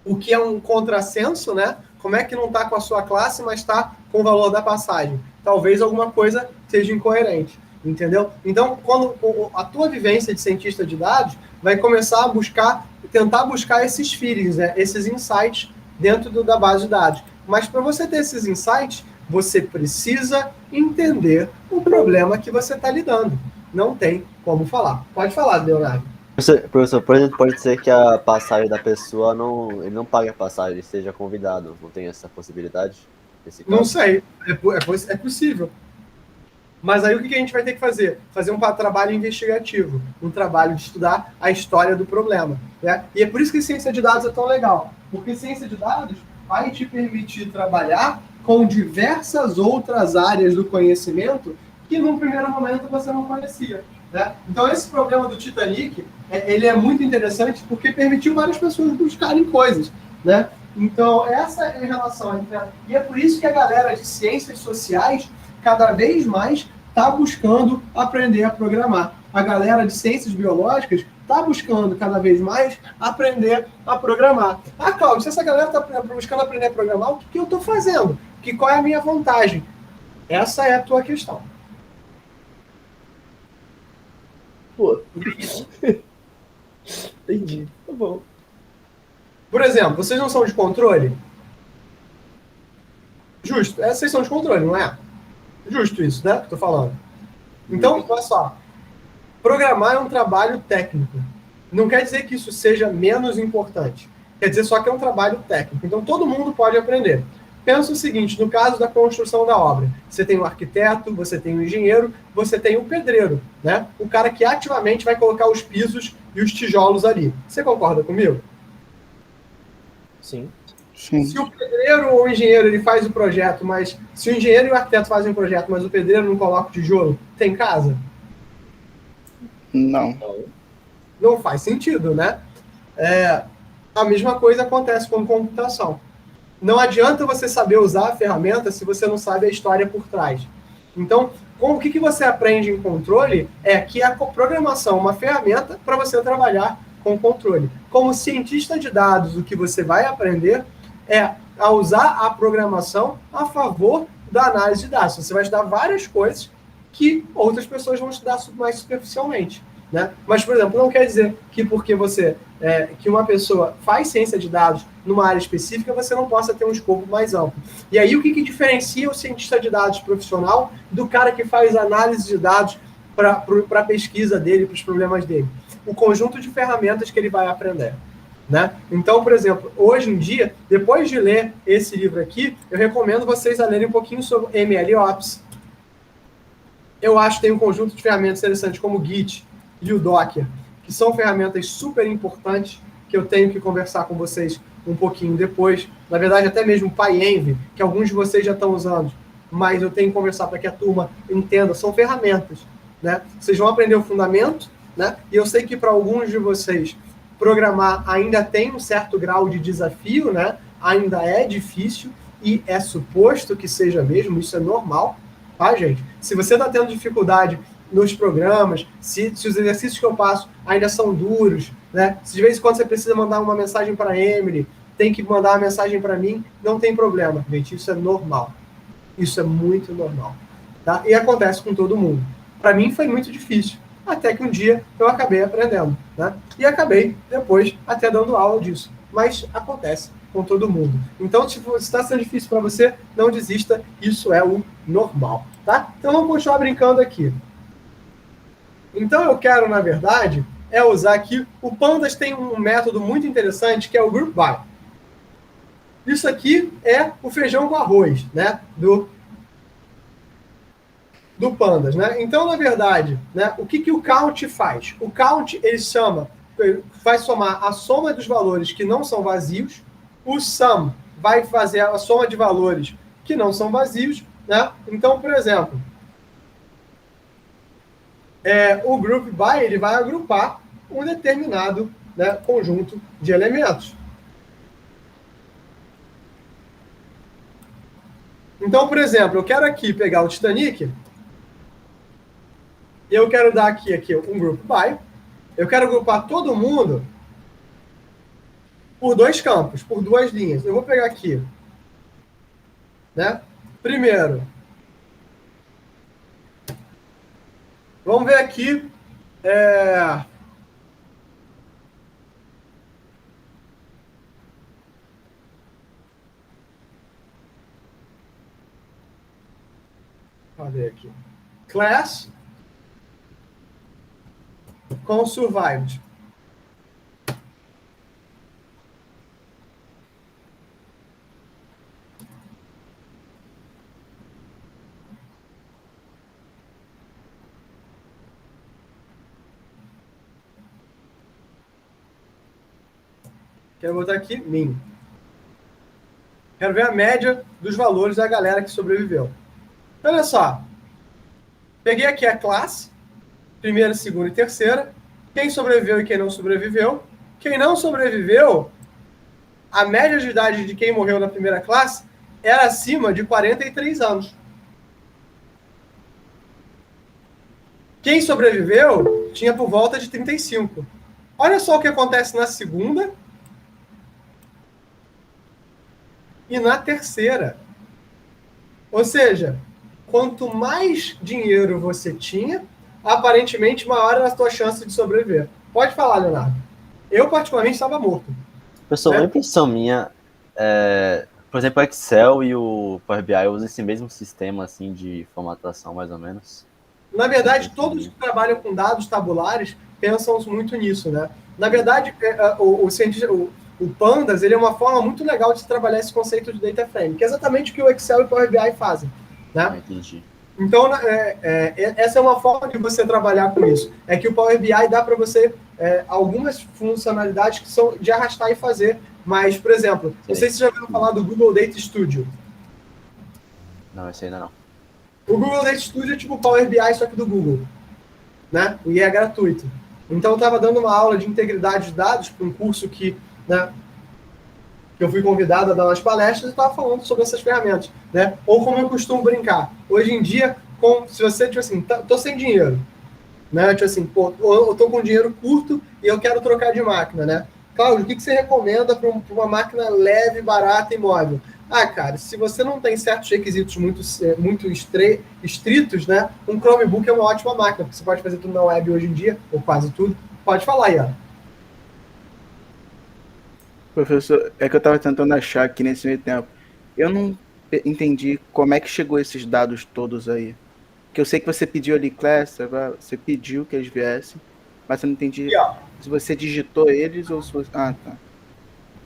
[SPEAKER 1] o que é um contrassenso, né? Como é que não está com a sua classe, mas está com o valor da passagem? Talvez alguma coisa seja incoerente, entendeu? Então, quando a tua vivência de cientista de dados vai começar a tentar buscar esses feelings, né? Esses insights dentro da base de dados. Mas para você ter esses insights, você precisa entender o problema que você está lidando. Não tem como falar. Pode falar, Leonardo.
[SPEAKER 4] Professor, por exemplo, pode ser que a passagem da pessoa ele não pague a passagem, ele seja convidado. Não tem essa possibilidade?
[SPEAKER 1] Não sei. É possível. Mas aí o que a gente vai ter que fazer? Fazer um trabalho investigativo, um trabalho de estudar a história do problema. Né? E é por isso que ciência de dados é tão legal. Porque ciência de dados vai te permitir trabalhar com diversas outras áreas do conhecimento que num primeiro momento você não conhecia. Né? Então esse problema do Titanic, ele é muito interessante porque permitiu várias pessoas buscarem coisas. Né? Então essa é a relação. E é por isso que a galera de ciências sociais cada vez mais está buscando aprender a programar. A galera de ciências biológicas está buscando cada vez mais aprender a programar. Ah, Cláudio, se essa galera está buscando aprender a programar, o que eu estou fazendo? Qual é a minha vantagem? Essa é a tua questão.
[SPEAKER 2] Pô. Entendi. Tá bom.
[SPEAKER 1] Por exemplo, vocês não são de controle? Justo. Vocês são de controle, não é? Justo isso, né? Que eu tô falando. Então, olha só. Programar é um trabalho técnico. Não quer dizer que isso seja menos importante. Quer dizer só que é um trabalho técnico. Então, todo mundo pode aprender. pensa o seguinte, no caso da construção da obra, você tem o arquiteto, você tem o engenheiro, você tem o pedreiro, né? O cara que ativamente vai colocar os pisos e os tijolos ali. Você concorda comigo?
[SPEAKER 2] Sim.
[SPEAKER 5] Sim.
[SPEAKER 1] Se o pedreiro ou o engenheiro ele faz o projeto, mas se o engenheiro e o arquiteto fazem o projeto, mas o pedreiro não coloca o tijolo, tem casa?
[SPEAKER 5] Não.
[SPEAKER 1] Não faz sentido, né? A mesma coisa acontece com computação. Não adianta você saber usar a ferramenta se você não sabe a história por trás. Então, o que você aprende em controle é que a programação é uma ferramenta para você trabalhar com controle. Como cientista de dados, o que você vai aprender é a usar a programação a favor da análise de dados. Você vai estudar várias coisas que outras pessoas vão estudar mais superficialmente, né? Mas, por exemplo, não quer dizer que porque que uma pessoa faz ciência de dados numa área específica, você não possa ter um escopo mais amplo. E aí, o que diferencia o cientista de dados profissional do cara que faz análise de dados para a pesquisa dele, para os problemas dele? O conjunto de ferramentas que ele vai aprender, né? Então, por exemplo, hoje em dia, depois de ler esse livro aqui, eu recomendo vocês a lerem um pouquinho sobre MLOps. Eu acho que tem um conjunto de ferramentas interessantes como o Git e o Docker, que são ferramentas super importantes que eu tenho que conversar com vocês um pouquinho depois. Na verdade, até mesmo o PyEnv, que alguns de vocês já estão usando, mas eu tenho que conversar para que a turma entenda. São ferramentas, né? Vocês vão aprender o fundamento, né? E eu sei que para alguns de vocês programar ainda tem um certo grau de desafio, né? Ainda é difícil e é suposto que seja mesmo, isso é normal, tá, gente? Se você está tendo dificuldade nos programas, se os exercícios que eu passo ainda são duros, né? Se de vez em quando você precisa mandar uma mensagem para a Emily, tem que mandar uma mensagem para mim, não tem problema, gente, isso é normal. Isso é muito normal, tá? E acontece com todo mundo. Para mim foi muito difícil, até que um dia eu acabei aprendendo, né? E acabei depois até dando aula disso. Mas acontece com todo mundo. Então, se está sendo difícil para você, não desista, isso é o normal, tá? Então vamos continuar brincando aqui. Então eu quero, na verdade, usar aqui, o Pandas tem um método muito interessante que é o Group By. Isso aqui é o feijão com arroz, né, do Pandas, né? Então, na verdade, né, o que o count faz? O count, ele vai somar a soma dos valores que não são vazios, o sum vai fazer a soma de valores que não são vazios, né? Então, por exemplo, o Group By, ele vai agrupar um determinado, né, conjunto de elementos. Então, por exemplo, eu quero aqui pegar o Titanic, e eu quero dar aqui um Group By, eu quero agrupar todo mundo por dois campos, por duas linhas. Eu vou pegar aqui, né? Primeiro, vamos ver aqui. Cadê aqui? Class com survived. Quero botar aqui min. Quero ver a média dos valores da galera que sobreviveu. Olha só. Peguei aqui a classe, primeira, segunda e terceira. Quem sobreviveu e quem não sobreviveu. Quem não sobreviveu, a média de idade de quem morreu na primeira classe era acima de 43 anos. Quem sobreviveu tinha por volta de 35. Olha só o que acontece na segunda e na terceira. Ou seja, quanto mais dinheiro você tinha, aparentemente maior era a sua chance de sobreviver. Pode falar, Leonardo. Eu, particularmente, estava morto.
[SPEAKER 4] Pessoal, uma impressão minha, por exemplo, o Excel e o Power BI usam esse mesmo sistema assim, de formatação, mais ou menos.
[SPEAKER 1] Na verdade, todos que trabalham com dados tabulares pensam muito nisso, né? Na verdade, o Pandas, ele é uma forma muito legal de trabalhar esse conceito de data frame, que é exatamente o que o Excel e o Power BI fazem, né?
[SPEAKER 4] Entendi.
[SPEAKER 1] Então, essa é uma forma de você trabalhar com isso. É que o Power BI dá para você algumas funcionalidades que são de arrastar e fazer. Mas, por exemplo, não sei se vocês já ouviram falar do Google Data Studio.
[SPEAKER 4] Não, esse ainda não.
[SPEAKER 1] O Google Data Studio é tipo o Power BI, só que do Google, né? E é gratuito. Então, eu estava dando uma aula de integridade de dados para um curso que, né, que eu fui convidado a dar umas palestras e estava falando sobre essas ferramentas, né? Ou como eu costumo brincar. Hoje em dia, se você, tipo assim, tô sem dinheiro, né? Tipo assim, pô, eu tô com dinheiro curto e eu quero trocar de máquina, né? Cláudio, o que você recomenda para uma máquina leve, barata e móvel? Ah, cara, se você não tem certos requisitos muito estritos, né? Um Chromebook é uma ótima máquina, porque você pode fazer tudo na web hoje em dia, ou quase tudo. Pode falar aí, ó.
[SPEAKER 5] Professor, é que eu estava tentando achar aqui nesse meio tempo. Eu não entendi como é que chegou esses dados todos aí. Que eu sei que você pediu ali, class, agora você pediu que eles viessem, mas eu não entendi
[SPEAKER 1] Aqui, ó.
[SPEAKER 5] se você digitou eles ou se você... Ah, tá.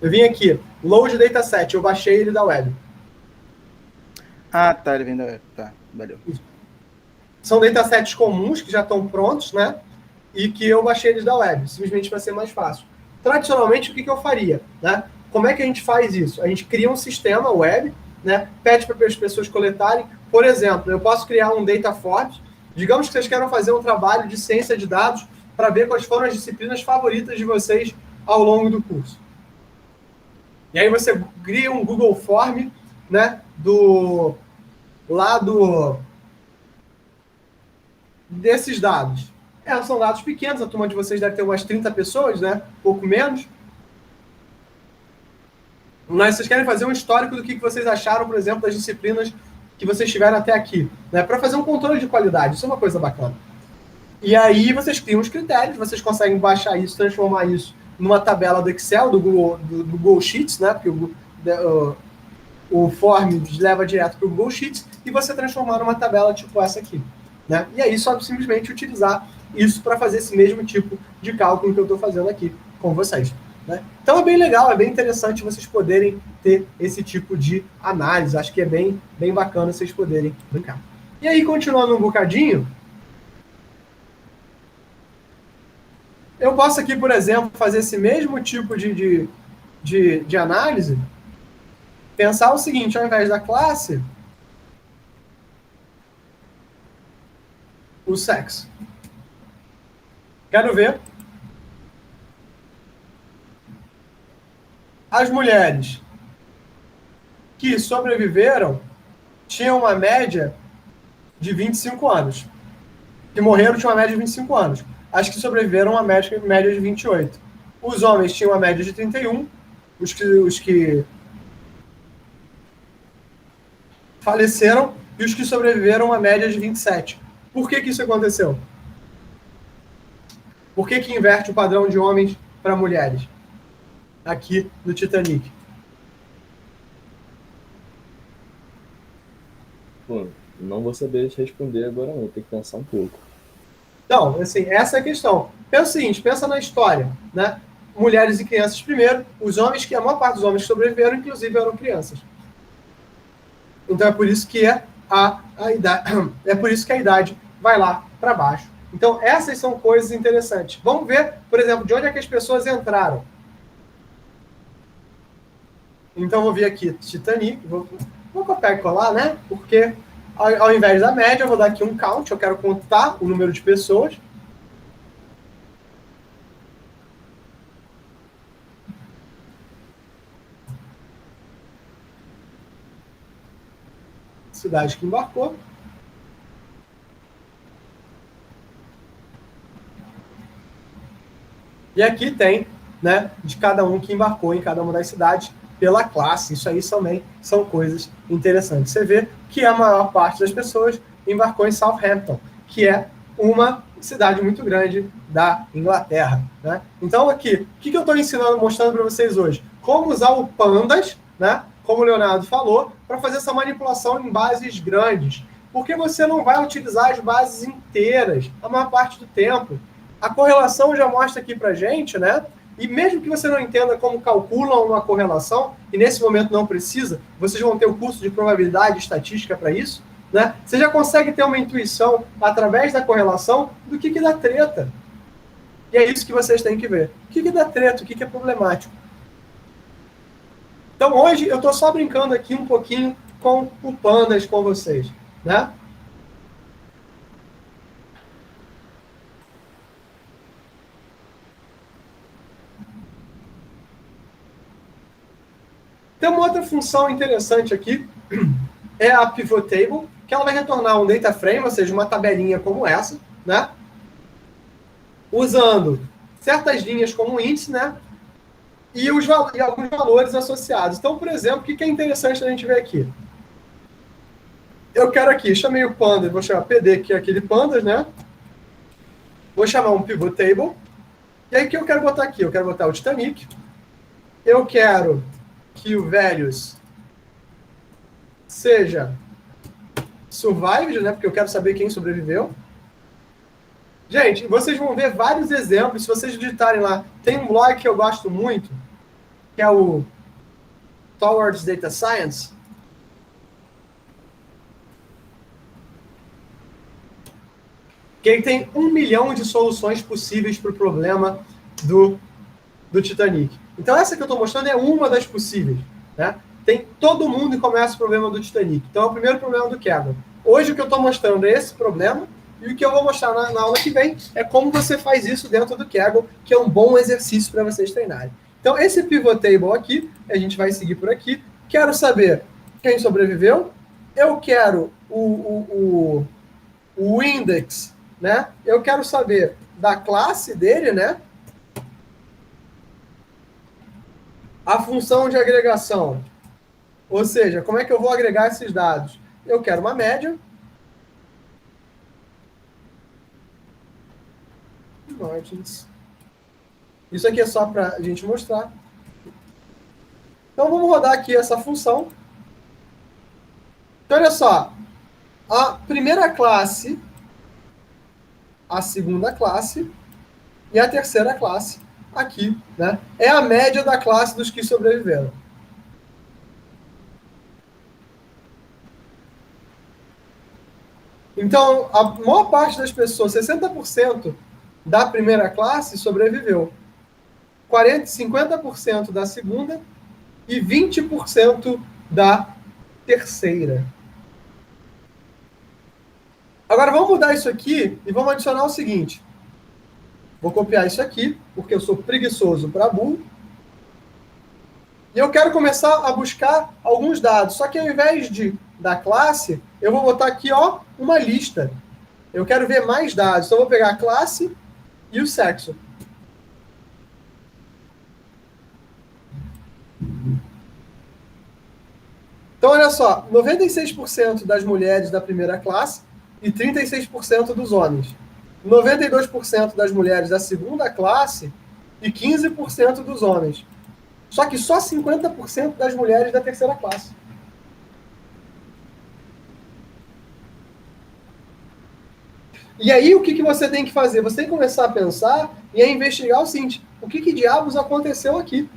[SPEAKER 1] Eu vim aqui, load dataset, eu baixei ele da web.
[SPEAKER 5] Ah, tá, ele vem da web. Tá, valeu.
[SPEAKER 1] São datasets comuns que já estão prontos, né? E que eu baixei eles da web, simplesmente para ser mais fácil. Tradicionalmente, o que eu faria, né? Como é que a gente faz isso? A gente cria um sistema web, né? Pede para as pessoas coletarem. Por exemplo, eu posso criar um data forms. Digamos que vocês queiram fazer um trabalho de ciência de dados para ver quais foram as disciplinas favoritas de vocês ao longo do curso. E aí você cria um Google Form, né? Desses dados. São dados pequenos, a turma de vocês deve ter umas 30 pessoas, né? Pouco menos. Mas vocês querem fazer um histórico do que vocês acharam, por exemplo, das disciplinas que vocês tiveram até aqui, né? Para fazer um controle de qualidade. Isso é uma coisa bacana. E aí vocês criam os critérios, vocês conseguem baixar isso, transformar isso numa tabela do Excel, do Google Sheets, né? Porque o form leva direto para o Google Sheets, e você transformar numa tabela tipo essa aqui, né? E aí só simplesmente utilizar isso para fazer esse mesmo tipo de cálculo que eu estou fazendo aqui com vocês, né? Então é bem legal, é bem interessante vocês poderem ter esse tipo de análise. Acho que é bem bacana vocês poderem brincar. E aí, continuando um bocadinho, eu posso aqui, por exemplo, fazer esse mesmo tipo de análise, pensar o seguinte: ao invés da classe, o sexo. Quero ver as mulheres que sobreviveram tinham uma média de 25 anos. Que morreram tinham uma média de 25 anos. As que sobreviveram, uma média de 28. Os homens tinham uma média de 31. Os que faleceram e os que sobreviveram, uma média de 27. Por que isso aconteceu? Por que inverte o padrão de homens para mulheres? Aqui do Titanic.
[SPEAKER 2] Pô, não vou saber responder agora não, tem que pensar um pouco.
[SPEAKER 1] Então, assim, essa é a questão. Pensa o seguinte, pensa na história, né? Mulheres e crianças primeiro, os homens, que a maior parte dos homens que sobreviveram, inclusive, eram crianças. Então é por isso que a idade vai lá para baixo. Então essas são coisas interessantes. Vamos ver, por exemplo, de onde é que as pessoas entraram. Então vou vir aqui Titanic, vou copiar e colar, né? Porque ao invés da média, eu vou dar aqui um count, eu quero contar o número de pessoas. Cidade que embarcou. E aqui tem, né, de cada um que embarcou em cada uma das cidades pela classe. Isso aí também são coisas interessantes. Você vê que a maior parte das pessoas embarcou em Southampton, que é uma cidade muito grande da Inglaterra, né? Então aqui, o que eu estou ensinando, mostrando para vocês hoje? Como usar o Pandas, né, como o Leonardo falou, para fazer essa manipulação em bases grandes. Porque você não vai utilizar as bases inteiras a maior parte do tempo. A correlação já mostra aqui para a gente, né, E mesmo que você não entenda como calculam uma correlação, e nesse momento não precisa, vocês vão ter o curso de probabilidade e estatística para isso, né? Você já consegue ter uma intuição, através da correlação, do que dá treta. E é isso que vocês têm que ver. O que dá treta, o que é problemático. Então, hoje, eu estou só brincando aqui um pouquinho com o Pandas com vocês, né? Tem uma outra função interessante aqui, é a Pivot Table, que ela vai retornar um data frame, ou seja, uma tabelinha como essa, né? Usando certas linhas como índice, né? E alguns valores associados. Então, por exemplo, o que é interessante a gente ver aqui? Eu quero aqui, chamei o Pandas, vou chamar PD, que é aquele Pandas, né? Vou chamar um Pivot Table. E aí, o que eu quero botar aqui? Eu quero botar o Titanic. Eu quero que o values seja survived, né? Porque eu quero saber quem sobreviveu. Gente, vocês vão ver vários exemplos. Se vocês digitarem lá, tem um blog que eu gosto muito, que é o Towards Data Science. Que ele tem 1 milhão de soluções possíveis para o problema do Titanic. Então, essa que eu estou mostrando é uma das possíveis, né? Todo mundo começa o problema do Titanic. Então, é o primeiro problema do Kaggle. Hoje, o que eu estou mostrando é esse problema, e o que eu vou mostrar na aula que vem é como você faz isso dentro do Kaggle, que é um bom exercício para vocês treinarem. Então, esse Pivot Table aqui, a gente vai seguir por aqui. Quero saber quem sobreviveu. Eu quero o index, né? Eu quero saber da classe dele, né? A função de agregação. Ou seja, como é que eu vou agregar esses dados? Eu quero uma média. Margins. Isso aqui é só para a gente mostrar. Então, vamos rodar aqui essa função. Então, olha só. A primeira classe, a segunda classe e a terceira classe aqui, né? É a média da classe dos que sobreviveram. Então, a maior parte das pessoas, 60% da primeira classe sobreviveu. 50% da segunda e 20% da terceira. Agora, vamos mudar isso aqui e vamos adicionar o seguinte. Vou copiar isso aqui, porque eu sou preguiçoso para burro. E eu quero começar a buscar alguns dados. Só que ao invés da classe, eu vou botar aqui, ó, uma lista. Eu quero ver mais dados. Então, eu vou pegar a classe e o sexo. Então, olha só. 96% das mulheres da primeira classe e 36% dos homens. 92% das mulheres da segunda classe e 15% dos homens. Só que só 50% das mulheres da terceira classe. E aí, o que você tem que fazer? Você tem que começar a pensar e a investigar o seguinte: o que diabos aconteceu aqui?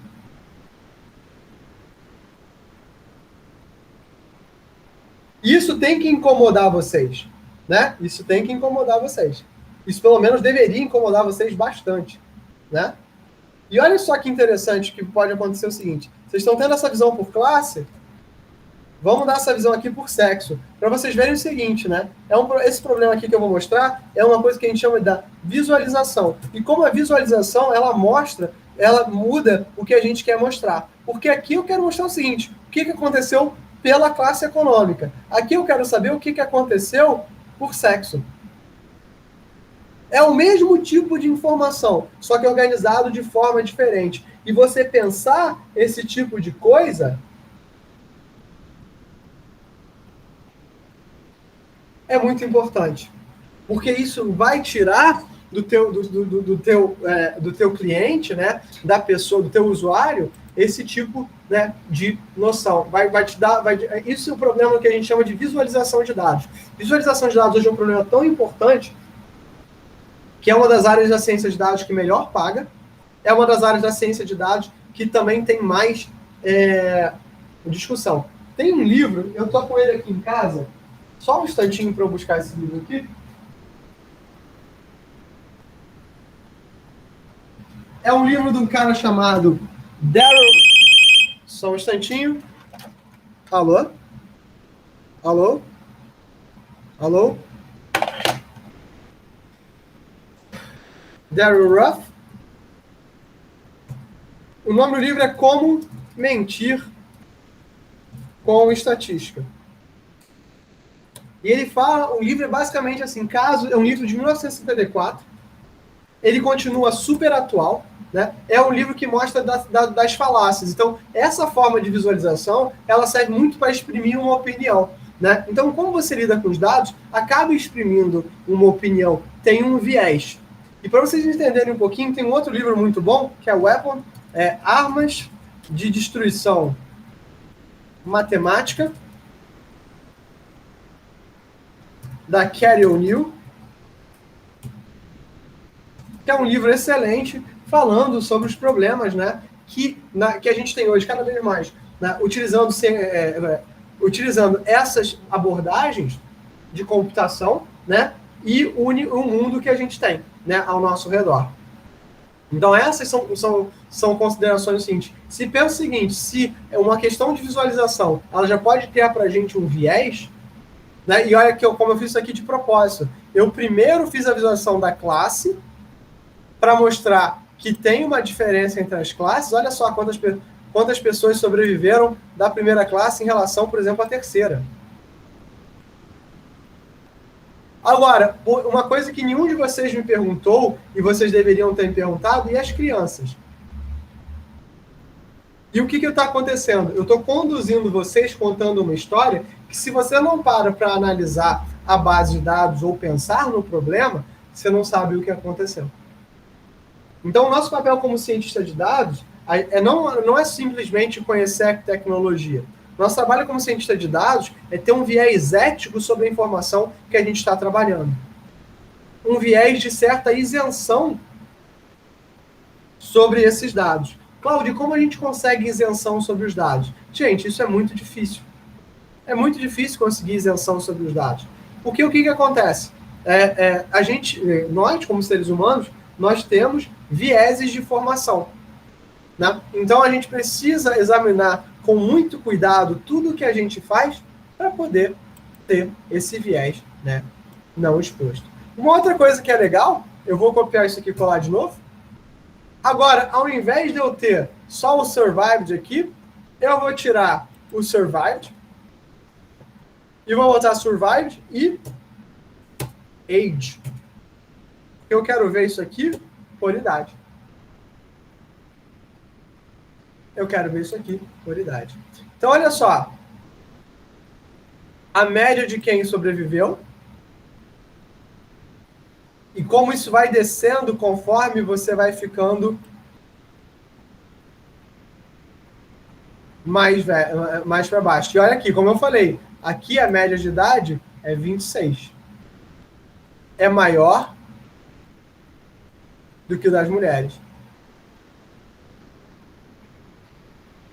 [SPEAKER 1] Isso tem que incomodar vocês, né? Isso tem que incomodar vocês. Isso, pelo menos, deveria incomodar vocês bastante, né? E olha só que interessante que pode acontecer o seguinte. Vocês estão tendo essa visão por classe? Vamos dar essa visão aqui por sexo, para vocês verem o seguinte, né? Esse problema aqui que eu vou mostrar é uma coisa que a gente chama da visualização. E como a visualização, ela muda o que a gente quer mostrar. Porque aqui eu quero mostrar o seguinte: o que aconteceu pela classe econômica. Aqui eu quero saber o que aconteceu por sexo. É o mesmo tipo de informação, só que organizado de forma diferente. E você pensar esse tipo de coisa é muito importante. Porque isso vai tirar do teu cliente, né, da pessoa, do teu usuário, esse tipo, né, de noção. Vai te dar. Isso é um problema que a gente chama de visualização de dados. Visualização de dados hoje é um problema tão importante que é uma das áreas da ciência de dados que melhor paga, é uma das áreas da ciência de dados que também tem mais discussão. Tem um livro, eu estou com ele aqui em casa, só um instantinho para eu buscar esse livro aqui. É um livro de um cara chamado Darryl... Só um instantinho. Alô? Alô? Alô? Darryl Ruff. O nome do livro é Como Mentir com Estatística. E ele fala, o livro é basicamente assim, é um livro de 1954, ele continua super atual, né? É um livro que mostra das falácias. Então, essa forma de visualização, ela serve muito para exprimir uma opinião, né? Então, como você lida com os dados, acaba exprimindo uma opinião, tem um viés. E para vocês entenderem um pouquinho, tem um outro livro muito bom, que é Armas de Destruição Matemática, da Carey O'Neill, que é um livro excelente, falando sobre os problemas, né, que a gente tem hoje, cada vez mais, né, utilizando essas abordagens de computação, né, e une o mundo que a gente tem, né, ao nosso redor. Então, essas são considerações seguintes. Se pensa o seguinte, se é uma questão de visualização, ela já pode ter para a gente um viés, né? E olha como eu fiz isso aqui de propósito. Eu primeiro fiz a visualização da classe para mostrar que tem uma diferença entre as classes. Olha só quantas pessoas sobreviveram da primeira classe em relação, por exemplo, à terceira. Agora, uma coisa que nenhum de vocês me perguntou, e vocês deveriam ter me perguntado, e as crianças? E o que está acontecendo? Eu estou conduzindo vocês, contando uma história, que se você não para analisar a base de dados ou pensar no problema, você não sabe o que aconteceu. Então, o nosso papel como cientista de dados não é simplesmente conhecer a tecnologia. Nosso trabalho como cientista de dados é ter um viés ético sobre a informação que a gente está trabalhando. Um viés de certa isenção sobre esses dados. Cláudio, como a gente consegue isenção sobre os dados? Gente, isso é muito difícil. É muito difícil conseguir isenção sobre os dados. Porque o que acontece? Nós, como seres humanos, nós temos vieses de formação. Né? Então, a gente precisa examinar com muito cuidado tudo que a gente faz para poder ter esse viés, né, não exposto. Uma outra coisa que é legal, eu vou copiar isso aqui e colar de novo. Agora, ao invés de eu ter só o survived aqui, eu vou tirar o survived e vou botar survived e age. Eu quero ver isso aqui por idade. Eu quero ver isso aqui por idade. Então, olha só. A média de quem sobreviveu. E como isso vai descendo conforme você vai ficando mais para baixo. E olha aqui, como eu falei, aqui a média de idade é 26. É maior do que o das mulheres.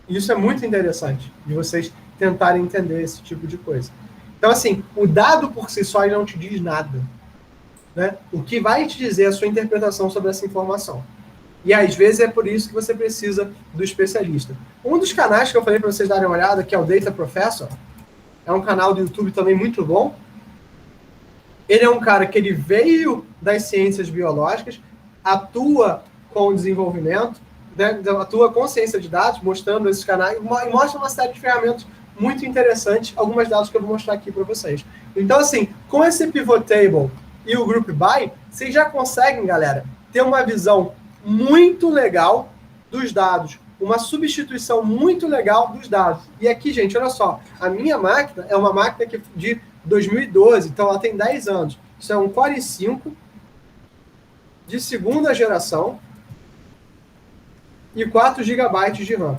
[SPEAKER 1] Isso é muito interessante, de vocês tentarem entender esse tipo de coisa. Então, assim, o dado por si só ele não te diz nada. Né? O que vai te dizer é a sua interpretação sobre essa informação. E, às vezes, é por isso que você precisa do especialista. Um dos canais que eu falei para vocês darem uma olhada, que é o Data Professor, é um canal do YouTube também muito bom. Ele é um cara que ele veio das ciências biológicas, atua com o desenvolvimento, né, atua com ciência de dados, mostrando esses canais, e mostra uma série de ferramentas muito interessantes, algumas dados que eu vou mostrar aqui para vocês. Então, assim, com esse Pivot Table e o Group By, vocês já conseguem, galera, ter uma visão muito legal dos dados, uma substituição muito legal dos dados. E aqui, gente, olha só, a minha máquina é uma máquina de 2012, então ela tem 10 anos. Isso é um Core i5 de segunda geração, e 4 GB de RAM.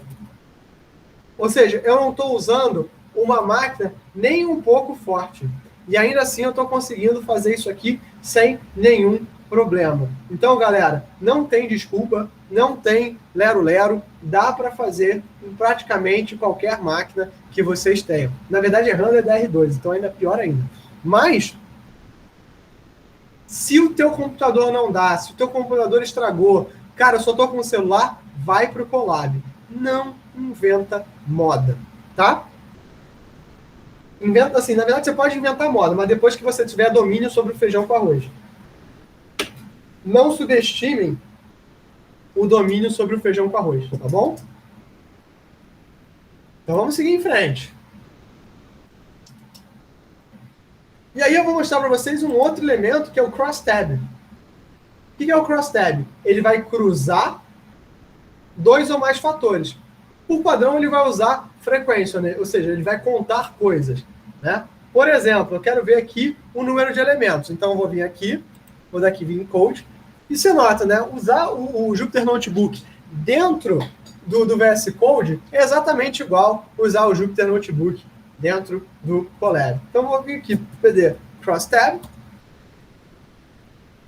[SPEAKER 1] Ou seja, eu não estou usando uma máquina nem um pouco forte. E ainda assim eu estou conseguindo fazer isso aqui sem nenhum problema. Então, galera, não tem desculpa, não tem lero-lero, dá para fazer em praticamente qualquer máquina que vocês tenham. Na verdade, errando é DR2, então ainda pior ainda. Mas, se o teu computador não dá, se o teu computador estragou, cara, eu só tô com o celular, vai pro Colab. Não inventa moda, tá? Inventa assim, na verdade você pode inventar moda, mas depois que você tiver domínio sobre o feijão com arroz. Não subestimem o domínio sobre o feijão com arroz, tá bom? Então vamos seguir em frente. E aí eu vou mostrar para vocês um outro elemento que é o crosstab. O que é o crosstab? Ele vai cruzar dois ou mais fatores. Por padrão, ele vai usar frequência, né? Ou seja, ele vai contar coisas, né? Por exemplo, eu quero ver aqui o número de elementos. Então, eu vou vir aqui, vou daqui vir em Code. E você nota, né? Usar o Jupyter Notebook dentro do VS Code é exatamente igual usar o Jupyter Notebook dentro do Colab. Então, eu vou vir aqui, PD crosstab.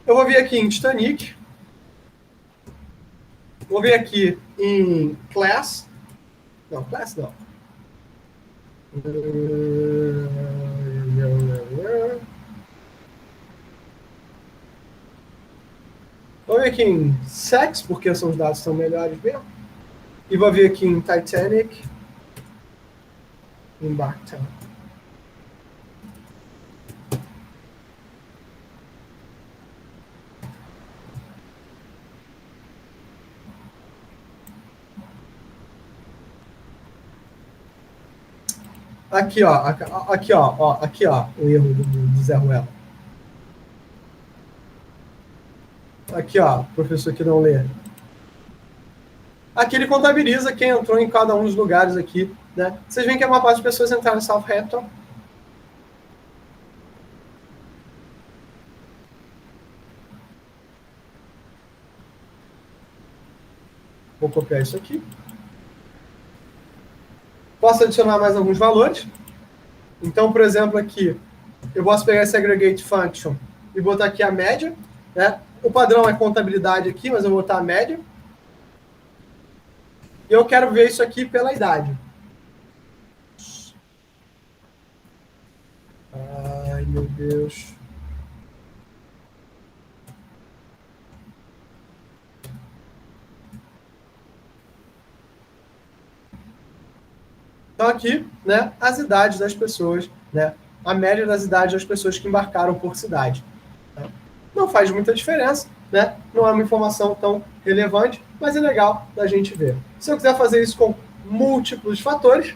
[SPEAKER 1] Eu vou vir aqui em Titanic. Vou vir aqui em Class. Não, Class não. Vou vir aqui em Sex, porque são os dados que são melhores mesmo. E vou vir aqui em Titanic. Em Bartown. Aqui, ó, aqui, ó, o erro do Zé Ruela. Aqui, ó, professor que não lê. Aqui ele contabiliza quem entrou em cada um dos lugares aqui, né? Vocês veem que a maior parte das pessoas entraram em Southampton. Vou copiar isso aqui. Posso adicionar mais alguns valores. Então, por exemplo, aqui, eu posso pegar esse aggregate function e botar aqui a média, né? O padrão é contabilidade aqui, mas eu vou botar a média. E eu quero ver isso aqui pela idade. Ai, meu Deus. Então aqui, né, as idades das pessoas, né, a média das idades das pessoas que embarcaram por cidade. Né? Não faz muita diferença, né? Não é uma informação tão relevante, mas é legal da gente ver. Se eu quiser fazer isso com múltiplos fatores,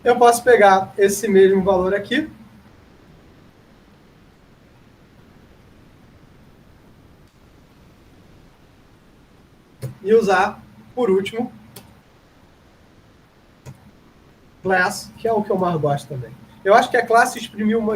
[SPEAKER 1] eu posso pegar esse mesmo valor aqui e usar, por último, class, que é o que eu mais gosto também. Eu acho que a classe exprimiu uma...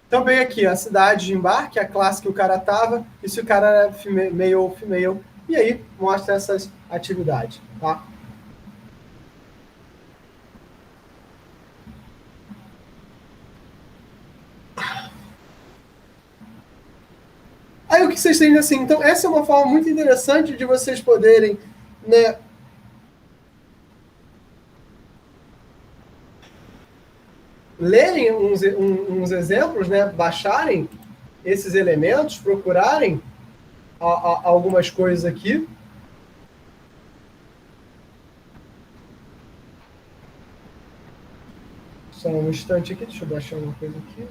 [SPEAKER 1] Então, bem aqui, a cidade de embarque, a classe que o cara estava, e se o cara era male ou female, e aí mostra essas atividades, tá? Aí o que vocês têm assim, então essa é uma forma muito interessante de vocês poderem, né, lerem uns exemplos, né, baixarem esses elementos, procurarem algumas coisas aqui. Só um instante aqui, deixa eu baixar uma coisa aqui.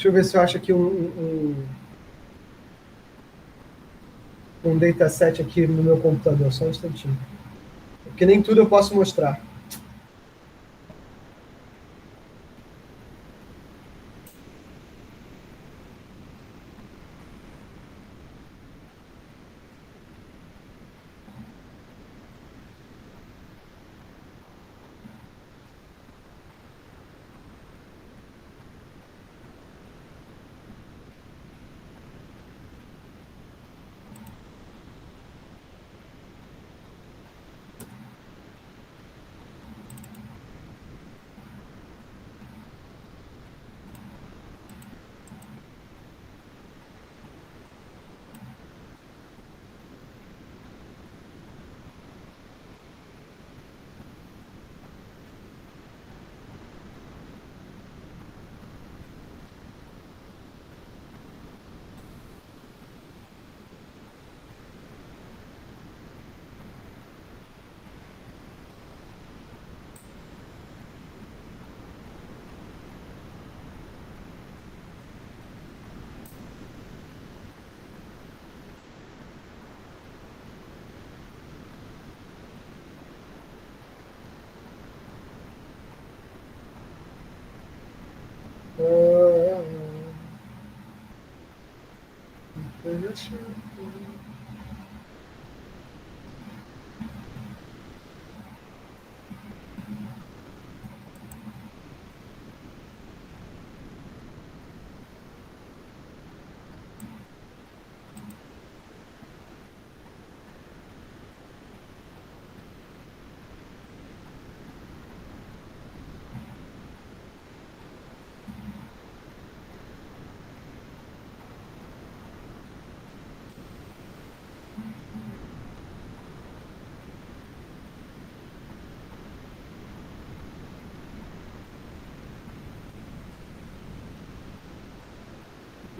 [SPEAKER 1] Deixa eu ver se eu acho aqui um dataset aqui no meu computador, só um instantinho. Porque nem tudo eu posso mostrar.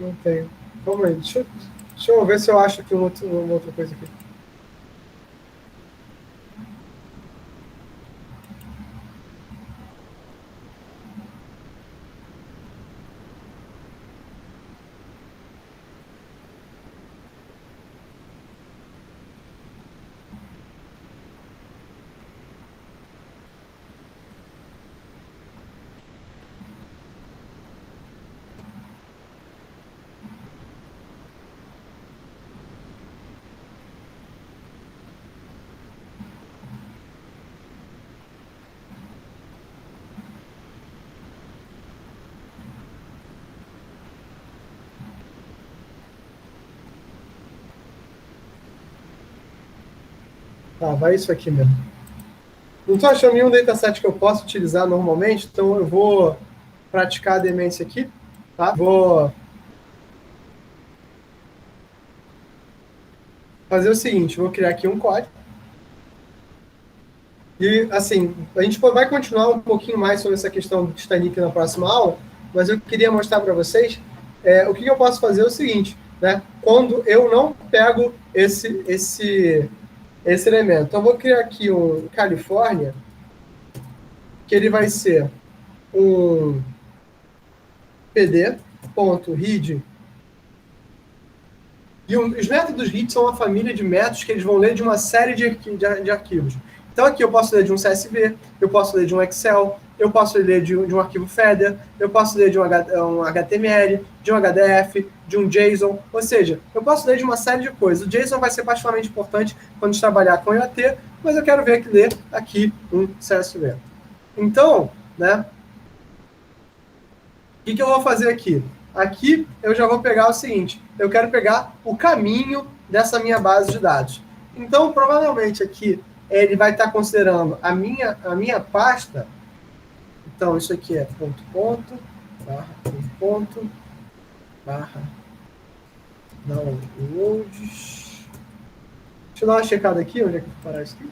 [SPEAKER 1] Não tenho. Calma aí, deixa eu ver se eu acho aqui uma outra coisa aqui. Tá, vai isso aqui mesmo. Não estou achando nenhum dataset que eu possa utilizar normalmente, então eu vou praticar a demência aqui, tá? Vou fazer o seguinte, vou criar aqui um código. E, assim, a gente vai continuar um pouquinho mais sobre essa questão do Titanic na próxima aula, mas eu queria mostrar para vocês o que eu posso fazer é o seguinte, né? Quando eu não pego esse elemento. Então, eu vou criar aqui um Califórnia, que ele vai ser um pd.read. E os métodos read são uma família de métodos que eles vão ler de uma série de arquivos. Então, aqui eu posso ler de um CSV, eu posso ler de um Excel, eu posso ler de um arquivo Feather, eu posso ler de um HTML, de um HDF, de um JSON, ou seja, eu posso ler de uma série de coisas. O JSON vai ser particularmente importante quando a gente trabalhar com IoT, mas eu quero ler aqui um CSV. Então, né, o que eu vou fazer aqui? Aqui eu já vou pegar o seguinte, eu quero pegar o caminho dessa minha base de dados. Então, provavelmente aqui ele vai estar considerando a minha pasta. Então, isso aqui é barra downloads. Deixa eu dar uma checada aqui, onde é que eu vou parar isso aqui?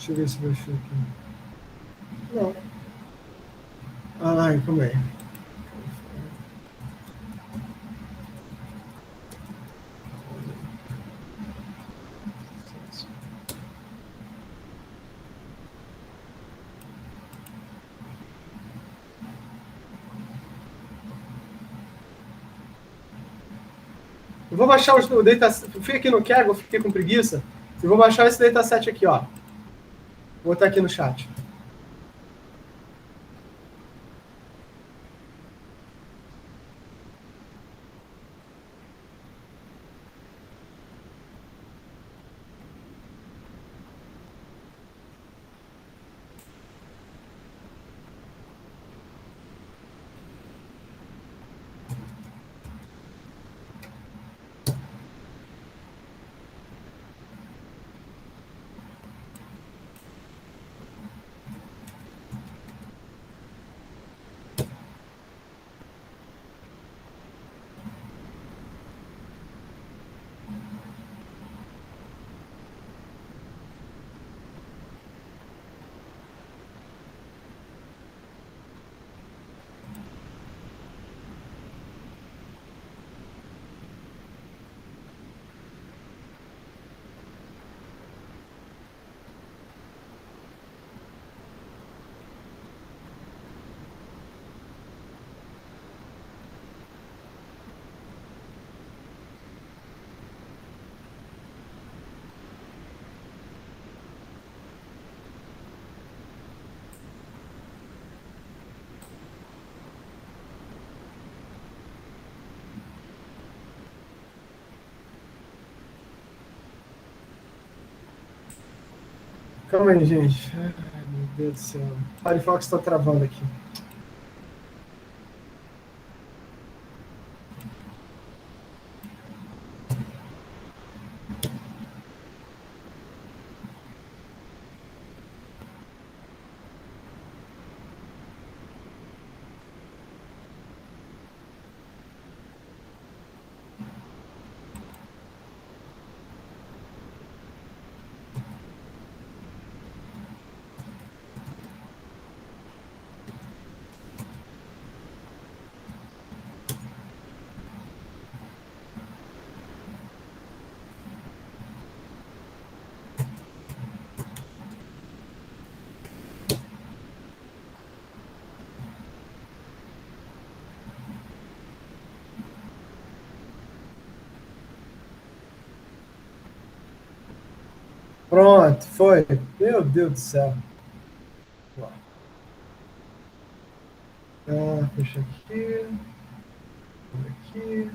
[SPEAKER 1] Deixa eu ver se vai achar aqui. Não. Ai, calma aí. Eu vou baixar o dataset. Fui aqui no Kaggle, fiquei com preguiça. Eu vou baixar esse dataset aqui, ó. Vou botar aqui no chat. Calma aí, gente. Ai, meu Deus do céu. O Firefox está travando aqui. Pronto, foi. Meu Deus do céu. Fecha aqui. Aqui.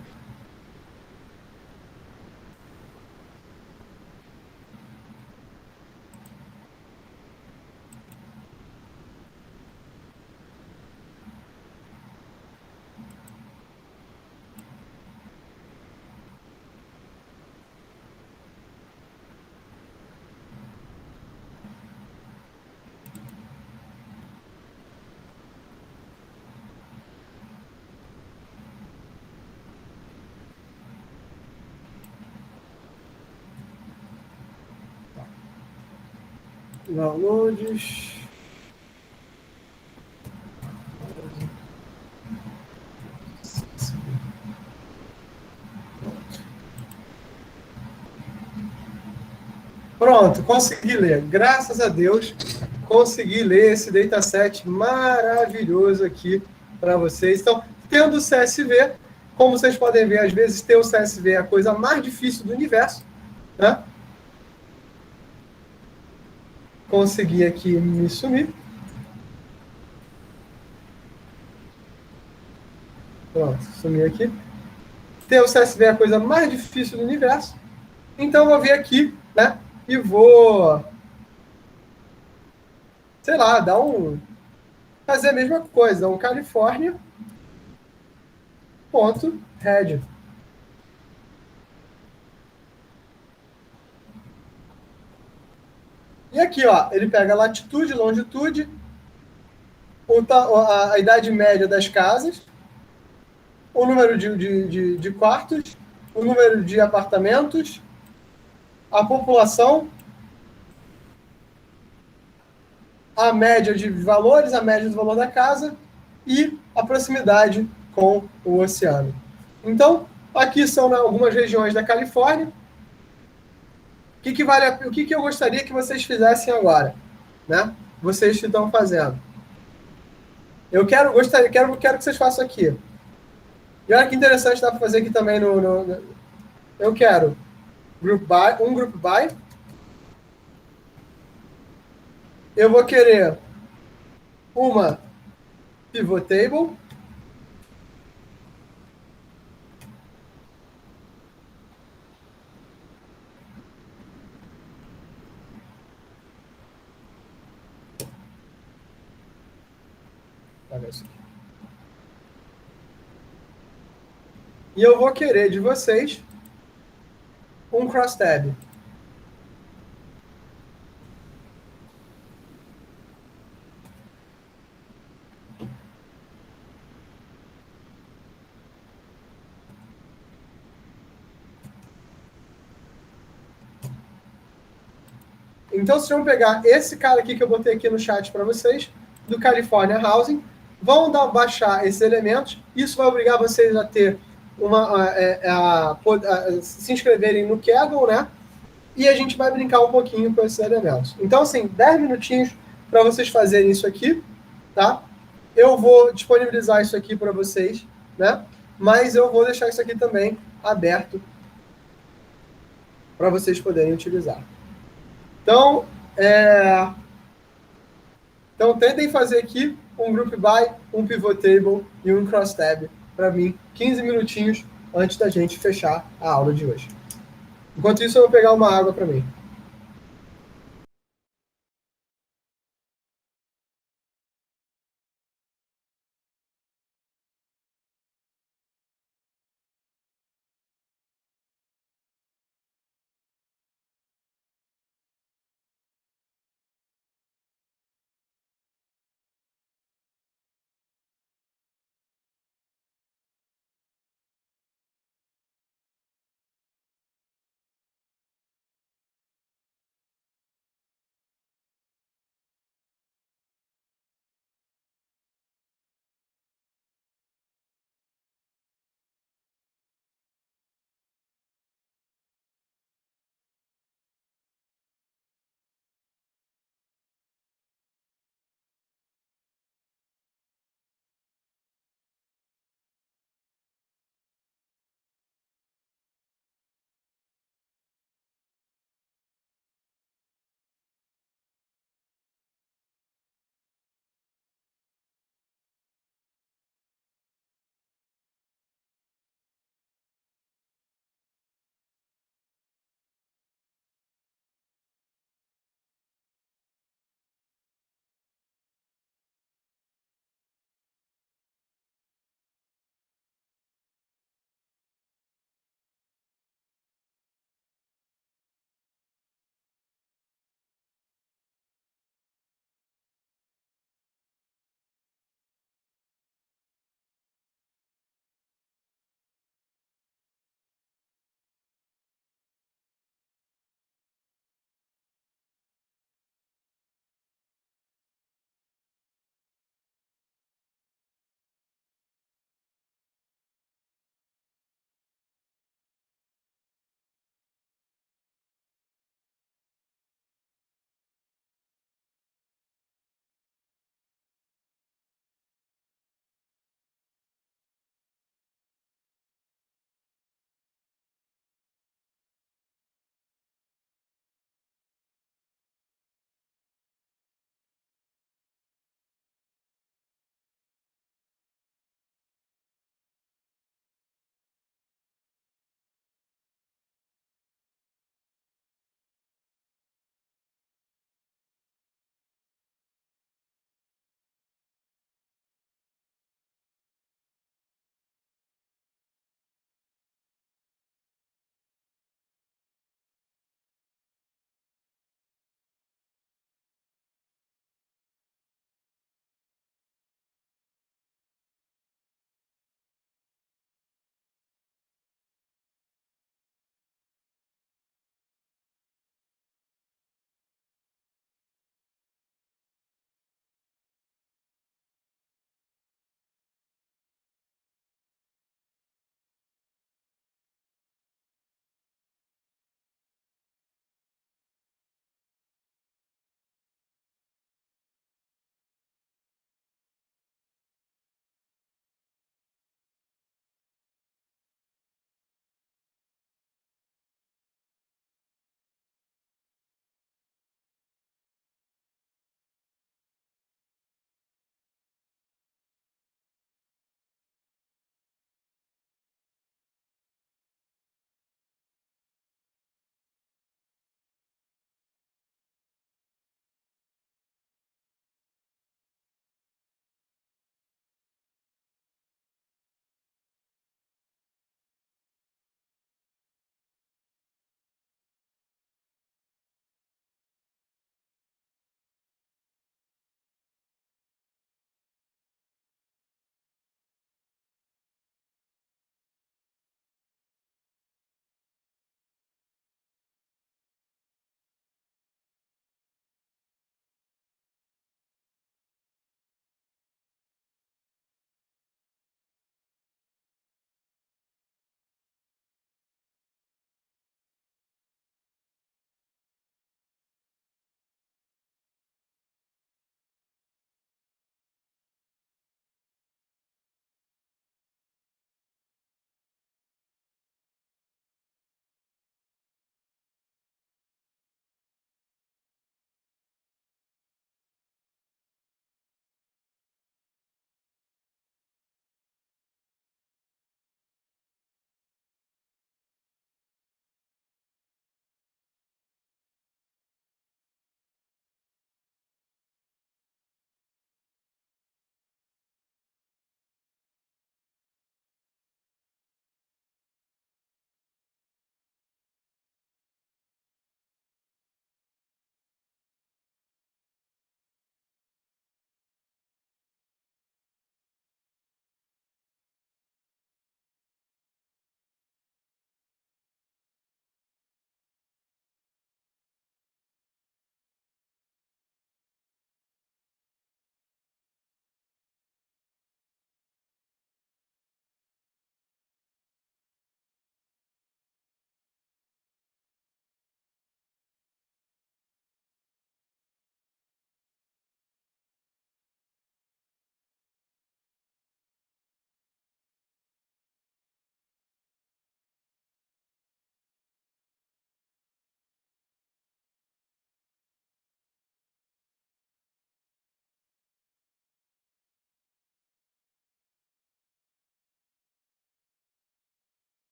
[SPEAKER 1] Downloads. Pronto, consegui ler. Graças a Deus, consegui ler esse dataset maravilhoso aqui para vocês. Então, tendo o CSV, como vocês podem ver, às vezes ter o CSV é a coisa mais difícil do universo, né? Consegui aqui me sumir. Pronto, sumi aqui. Ter o CSV é a coisa mais difícil do universo. Então, eu vou vir aqui, né? E vou, sei lá, fazer a mesma coisa, um California.head. E aqui, ó, ele pega a latitude, longitude, a idade média das casas, o número de quartos, o número de apartamentos, a população a média de valores, a média do valor da casa e a proximidade com o oceano. Então, aqui são algumas regiões da Califórnia. O que eu gostaria que vocês fizessem agora, né? Vocês que estão fazendo. Quero que vocês façam aqui. E olha que interessante, dá para fazer aqui também eu quero um group by. Eu vou querer uma pivot table. Olha isso aqui. E eu vou querer de vocês um crosstab. Então, vocês vão pegar esse cara aqui que eu botei aqui no chat para vocês, do California Housing, vão baixar esses elementos. Isso vai obrigar vocês a ter se inscreverem no Kaggle, né? E a gente vai brincar um pouquinho com esses elementos. Então, assim, 10 minutinhos para vocês fazerem isso aqui, tá? Eu vou disponibilizar isso aqui para vocês, né? Mas eu vou deixar isso aqui também aberto para vocês poderem utilizar. Então, tentem fazer aqui um group by, um pivot table e um crosstab para mim, 15 minutinhos antes da gente fechar a aula de hoje. Enquanto isso, eu vou pegar uma água para mim.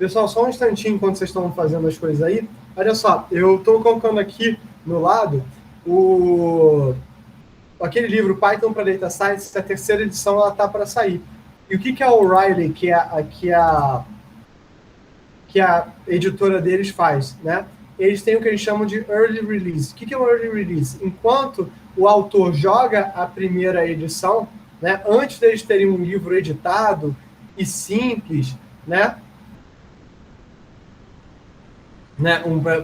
[SPEAKER 1] Pessoal, só um instantinho enquanto vocês estão fazendo as coisas aí. Olha só, eu estou colocando aqui no lado aquele livro Python para Data Science, a terceira edição ela está para sair. E o que a O'Reilly, que a editora deles faz, né? Eles têm o que eles chamam de early release. O que é o early release? Enquanto o autor joga a primeira edição, né, antes deles terem um livro editado e simples, né,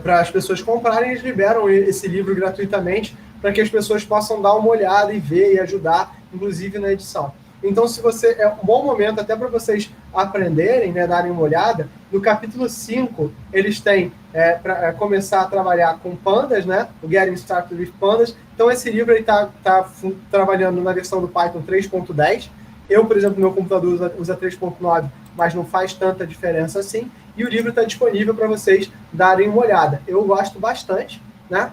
[SPEAKER 1] para as pessoas comprarem, eles liberam esse livro gratuitamente para que as pessoas possam dar uma olhada e ver e ajudar, inclusive na edição. Então, se você é um bom momento até para vocês aprenderem, né, darem uma olhada. No capítulo 5, eles têm para começar a trabalhar com pandas, né, o Getting Started with Pandas. Então, esse livro está trabalhando na versão do Python 3.10. Eu, por exemplo, meu computador usa 3.9, mas não faz tanta diferença assim. E o livro está disponível para vocês darem uma olhada. Eu gosto bastante, né?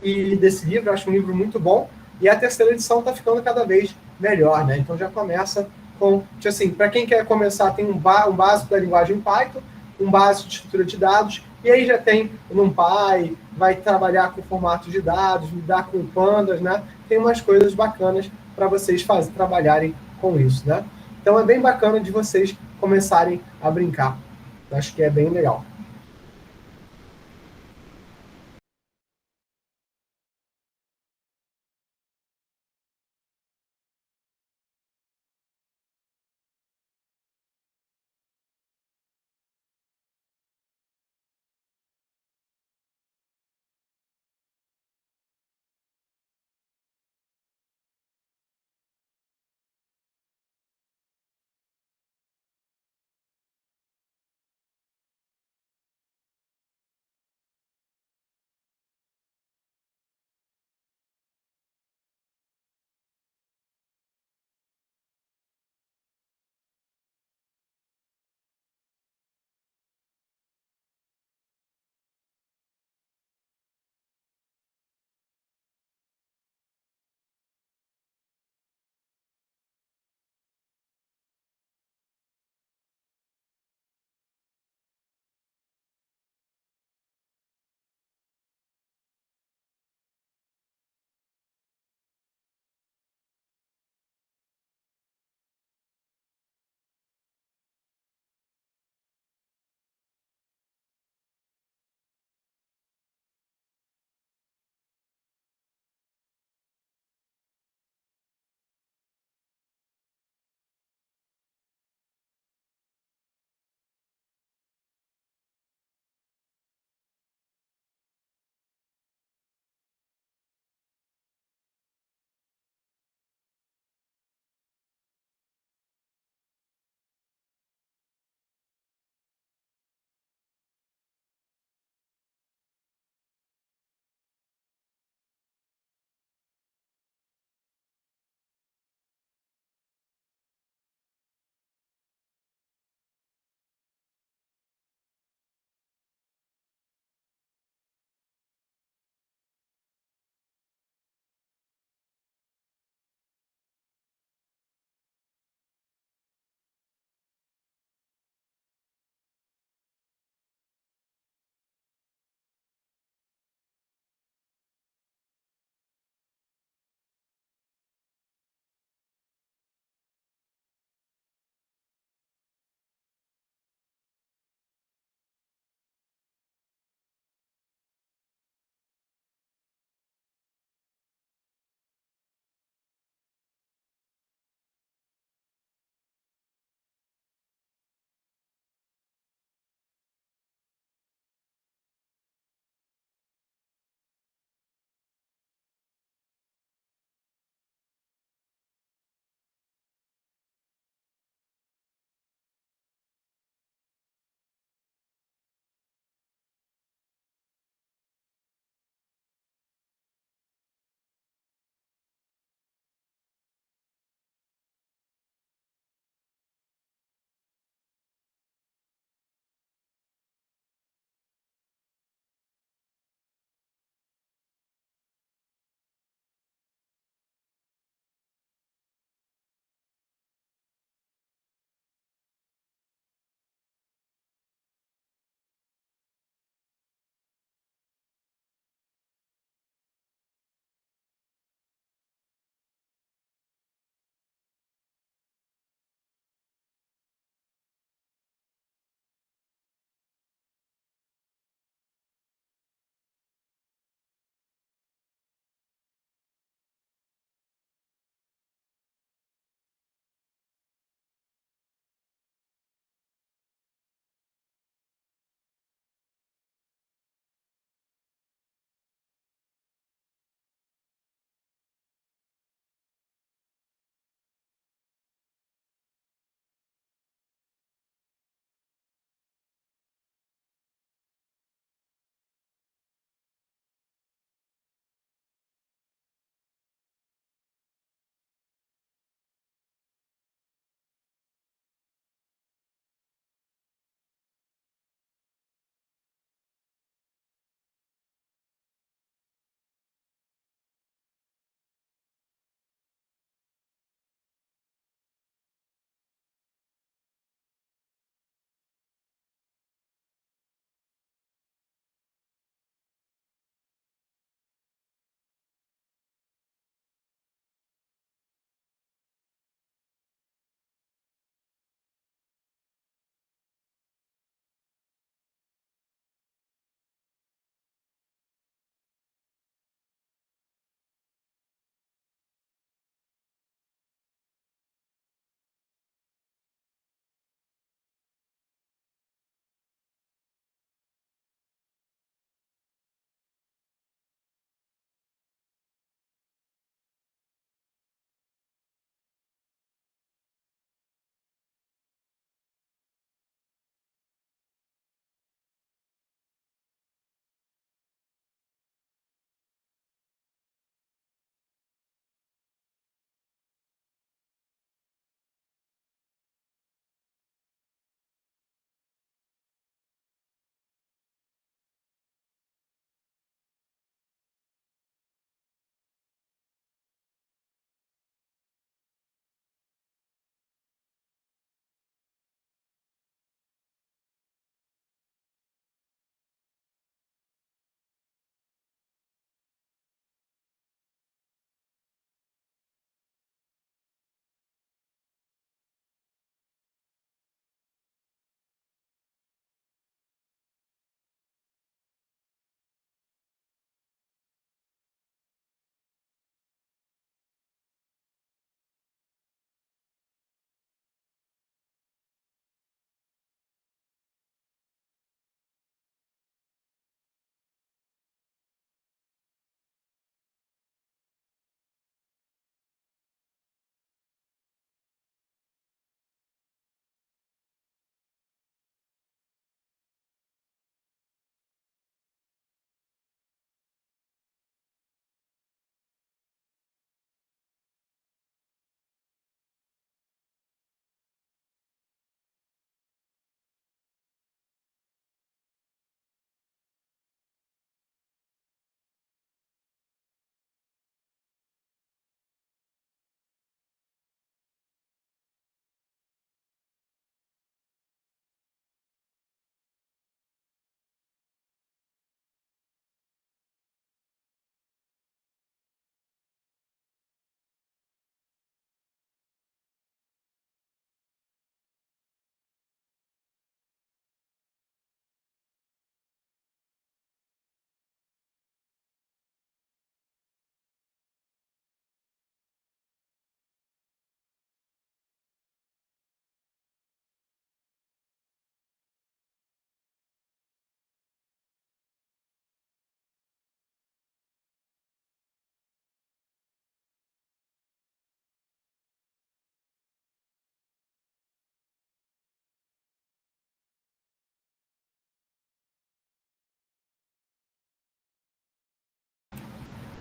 [SPEAKER 1] E desse livro, eu acho um livro muito bom. E a terceira edição está ficando cada vez melhor, né? Então já começa com, tipo assim, para quem quer começar, tem um básico da linguagem Python, um básico de estrutura de dados, e aí já tem o NumPy, vai trabalhar com formatos de dados, lidar com pandas, né? Tem umas coisas bacanas para vocês trabalharem com isso, né? Então é bem bacana de vocês começarem a brincar. Acho que é bem legal.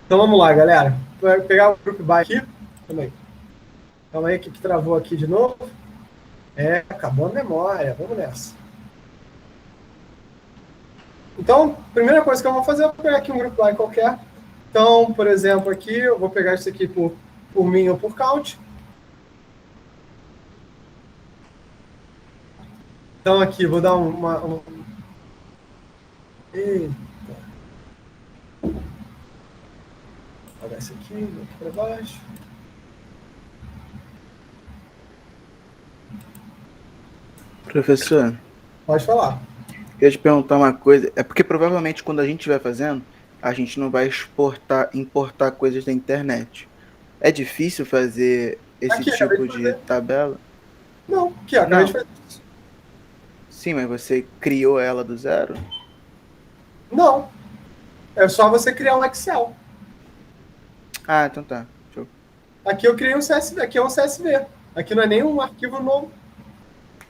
[SPEAKER 1] Então vamos lá, galera. Vou pegar o group by aqui. Calma aí, que travou aqui de novo. Acabou a memória. Vamos nessa. Então, primeira coisa que eu vou fazer é pegar aqui um group by qualquer. Então, por exemplo, aqui eu vou pegar isso aqui por min ou por count. Então aqui, vou dar Eita. Vou apagar isso aqui para baixo.
[SPEAKER 5] Professor,
[SPEAKER 1] Pode falar.
[SPEAKER 5] eu ia te perguntar uma coisa. É porque provavelmente quando a gente estiver fazendo, a gente não vai importar coisas da internet. É difícil fazer esse
[SPEAKER 1] Aqui, acabei
[SPEAKER 5] tipo
[SPEAKER 1] de
[SPEAKER 5] de
[SPEAKER 1] fazer.
[SPEAKER 5] tabela?
[SPEAKER 1] Não, aqui, ó, acabei de fazer.
[SPEAKER 5] Sim, mas você criou ela do zero?
[SPEAKER 1] Não. É só você criar um Excel.
[SPEAKER 5] Ah, então tá. Show.
[SPEAKER 1] Aqui eu criei um CSV. Aqui é um CSV. Aqui não é nem um arquivo novo.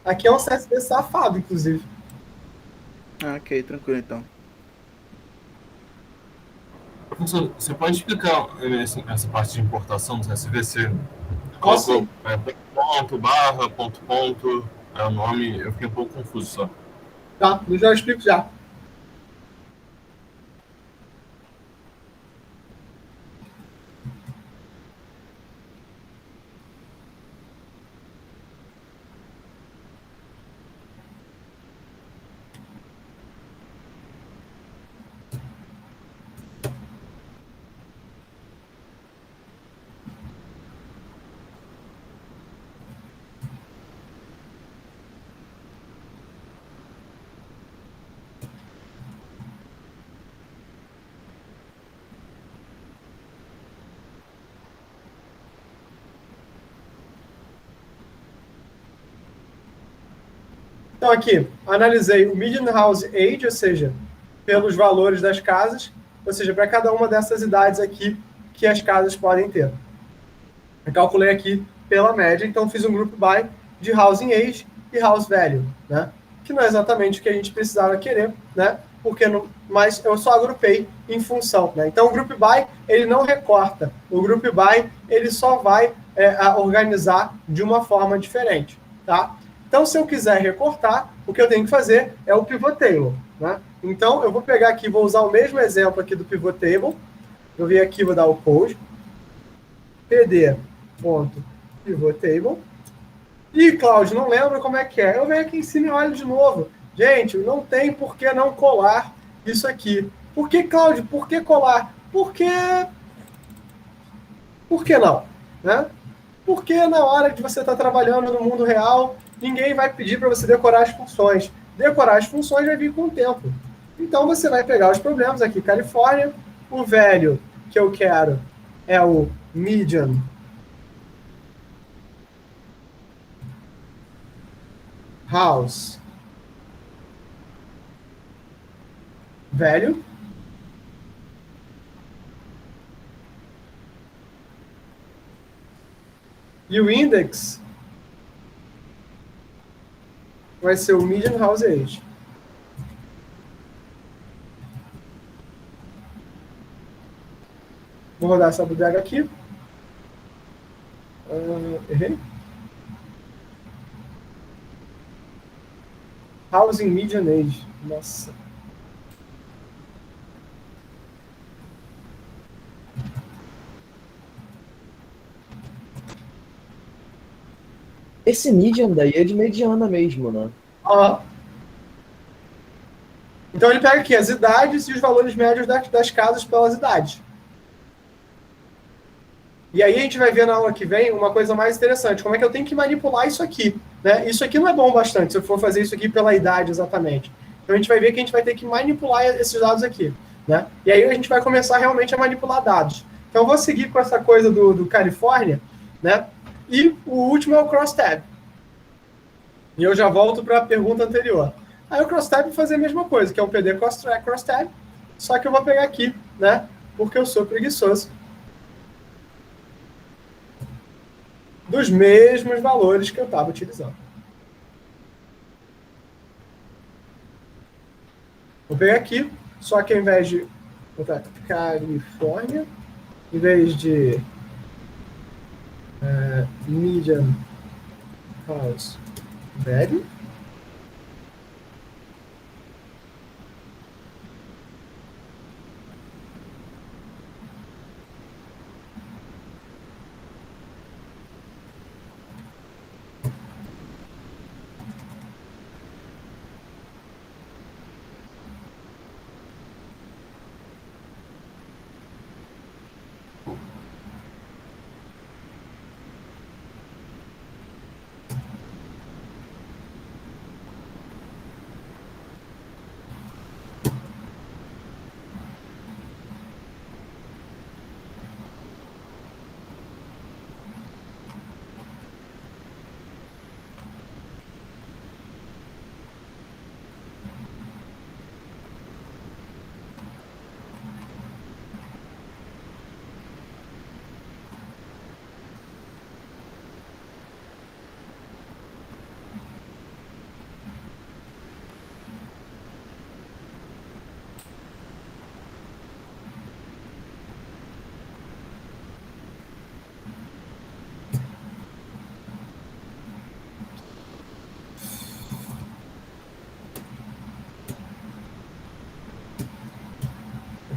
[SPEAKER 1] Aqui é um CSV safado, inclusive.
[SPEAKER 5] Ah, ok, tranquilo então.
[SPEAKER 6] Professor, você pode explicar essa parte de importação do CSV? Você
[SPEAKER 1] Posso?
[SPEAKER 6] colocou ponto, barra, ponto, é o nome, eu fiquei um pouco confuso só.
[SPEAKER 1] Tá, eu já explico já. Então, aqui, analisei o median house age, ou seja, pelos valores das casas, ou seja, para cada uma dessas idades aqui que as casas podem ter. Eu calculei aqui pela média, então fiz um group by de housing age e house value, né? Que não é exatamente o que a gente precisava querer, né? Mas eu só agrupei em função, né? Então o group by ele não recorta, o group by ele só vai organizar de uma forma diferente, tá? Então se eu quiser recortar, o que eu tenho que fazer é o pivot table, né? Então eu vou pegar aqui, vou usar o mesmo exemplo aqui do pivot table. Eu vim aqui, vou dar o code pd.pivottable. E, Cláudio, não lembro como é que é. Eu venho aqui em cima e olho de novo. Gente, não tem por que não colar isso aqui. Por que, Cláudio? Por que colar? Por que não? Né? Porque na hora de você estar trabalhando no mundo real, ninguém vai pedir para você decorar as funções. Decorar as funções vai vir com o tempo. Então, você vai pegar os problemas aqui. Califórnia, o velho que eu quero é o median house value. E o index vai ser o median house age. Vou rodar essa bodega aqui. Errei. Housing median age. Nossa.
[SPEAKER 2] Esse median daí é de mediana mesmo, né?
[SPEAKER 1] Então ele pega aqui as idades e os valores médios das casas pelas idades. E aí a gente vai ver na aula que vem uma coisa mais interessante, como é que eu tenho que manipular isso aqui, né? Isso aqui não é bom bastante, se eu for fazer isso aqui pela idade exatamente. Então a gente vai ver que a gente vai ter que manipular esses dados aqui, né? E aí a gente vai começar realmente a manipular dados. Então eu vou seguir com essa coisa do Califórnia, né? E o último é o crosstab. E eu já volto para a pergunta anterior. Aí o crosstab vai fazer a mesma coisa, que é o PD crosstab, só que eu vou pegar aqui, né? Porque eu sou preguiçoso. Dos mesmos valores que eu estava utilizando. Vou pegar aqui, só que ao invés de botar Califórnia, em vez de medium house value,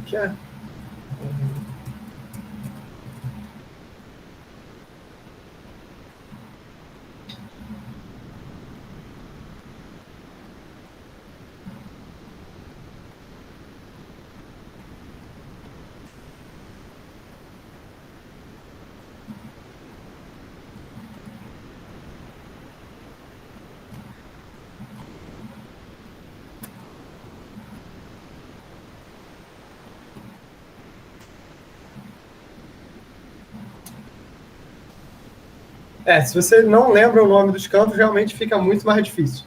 [SPEAKER 1] aqui é. Se você não lembra o nome dos campos, realmente fica muito mais difícil.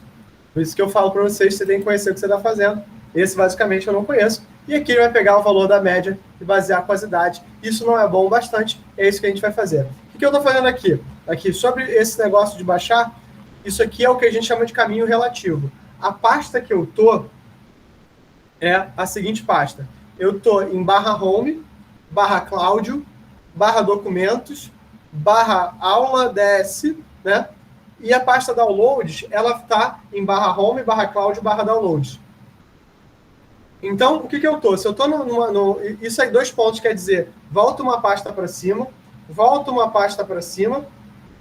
[SPEAKER 1] Por isso que eu falo para vocês, você tem que conhecer o que você está fazendo. Esse, basicamente, eu não conheço. E aqui ele vai pegar o valor da média e basear com as idades. Isso não é bom o bastante, é isso que a gente vai fazer. O que eu estou fazendo aqui? Aqui, sobre esse negócio de baixar, isso aqui é o que a gente chama de caminho relativo. A pasta que eu estou é a seguinte pasta. Eu estou em /home, /Cláudio, /documentos, /aula DS, né? E a pasta downloads, ela está em /home, /Cláudio, /downloads. Então, o que eu estou? Se eu estou isso aí, 2 pontos, quer dizer, volta uma pasta para cima, volta uma pasta para cima,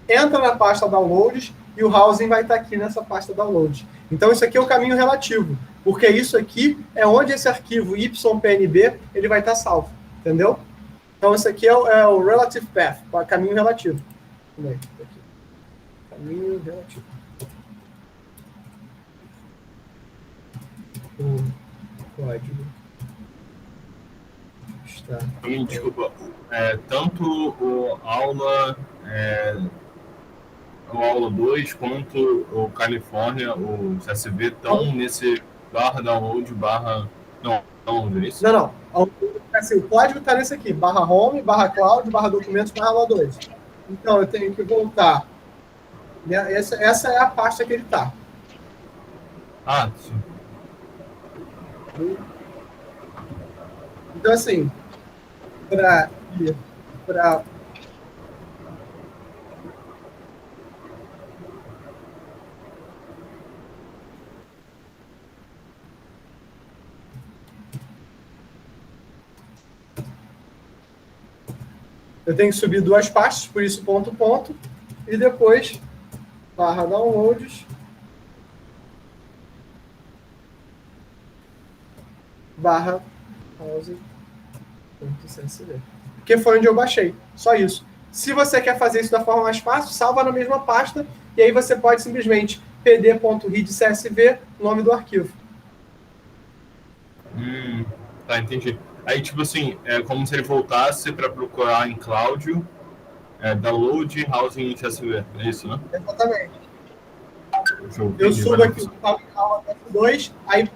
[SPEAKER 1] entra na pasta downloads e o housing vai estar aqui nessa pasta downloads. Então, isso aqui é o caminho relativo, porque isso aqui é onde esse arquivo YPNB ele vai estar salvo, entendeu? Então, isso aqui é o relative path, o caminho relativo. Aqui. Caminho relativo. O código está...
[SPEAKER 6] Desculpa, tanto o aula 2 quanto o Califórnia, o CSV, estão nesse /download, não, download, é isso?
[SPEAKER 1] Não. Assim, o código está nesse aqui, /home, /cloud, /documentos, /aula 2. Então, eu tenho que voltar. Essa é a pasta que ele está.
[SPEAKER 6] Ah, sim.
[SPEAKER 1] Então, assim, para eu tenho que subir 2 pastas, por isso ponto, e depois /downloads, /house.csv. Porque foi onde eu baixei, só isso. Se você quer fazer isso da forma mais fácil, salva na mesma pasta, e aí você pode simplesmente pd.read.csv, nome do arquivo.
[SPEAKER 6] Tá, entendi. Aí, tipo assim, é como se ele voltasse para procurar em Cláudio, download housing CSV, é isso, né?
[SPEAKER 1] Exatamente. Eu subo aqui o aula F2, aí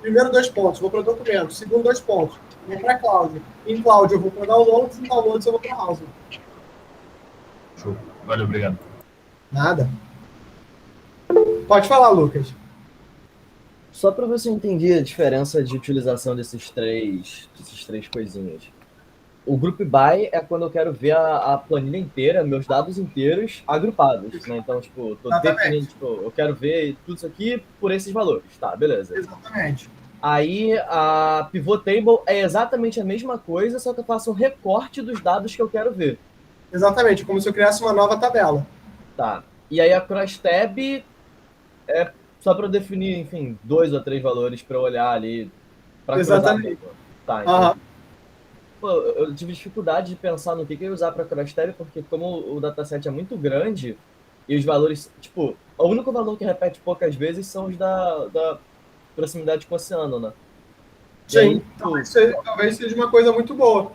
[SPEAKER 1] primeiro 2 pontos, vou para documentos. Segundo 2 pontos, vou para Cláudio. Em Cláudio eu vou para downloads, em downloads eu vou para housing.
[SPEAKER 6] Show. Valeu, obrigado.
[SPEAKER 1] Nada. Pode falar, Lucas.
[SPEAKER 2] Só para ver se eu entendi a diferença de utilização desses três coisinhas. O Group By é quando eu quero ver a planilha inteira, meus dados inteiros agrupados, né? Então, tipo, tô
[SPEAKER 1] Exatamente.
[SPEAKER 2] definindo, tipo, eu quero ver tudo isso aqui por esses valores. Tá, beleza.
[SPEAKER 1] Exatamente.
[SPEAKER 2] Aí a Pivot Table é exatamente a mesma coisa, só que eu faço um recorte dos dados que eu quero ver.
[SPEAKER 1] Exatamente, como se eu criasse uma nova tabela.
[SPEAKER 2] Tá. E aí a Cross Tab é só para eu definir, enfim, 2 ou 3 valores para eu olhar ali. Pra
[SPEAKER 1] Exatamente.
[SPEAKER 2] cruzar. Tá, então.
[SPEAKER 1] Aham.
[SPEAKER 2] Pô, eu tive dificuldade de pensar no que eu ia usar para Cross Tab, porque como o dataset é muito grande e os valores, tipo, o único valor que repete poucas vezes são os da proximidade com o oceano, né? E aí,
[SPEAKER 1] Sim,
[SPEAKER 2] tipo,
[SPEAKER 1] talvez seja uma coisa muito boa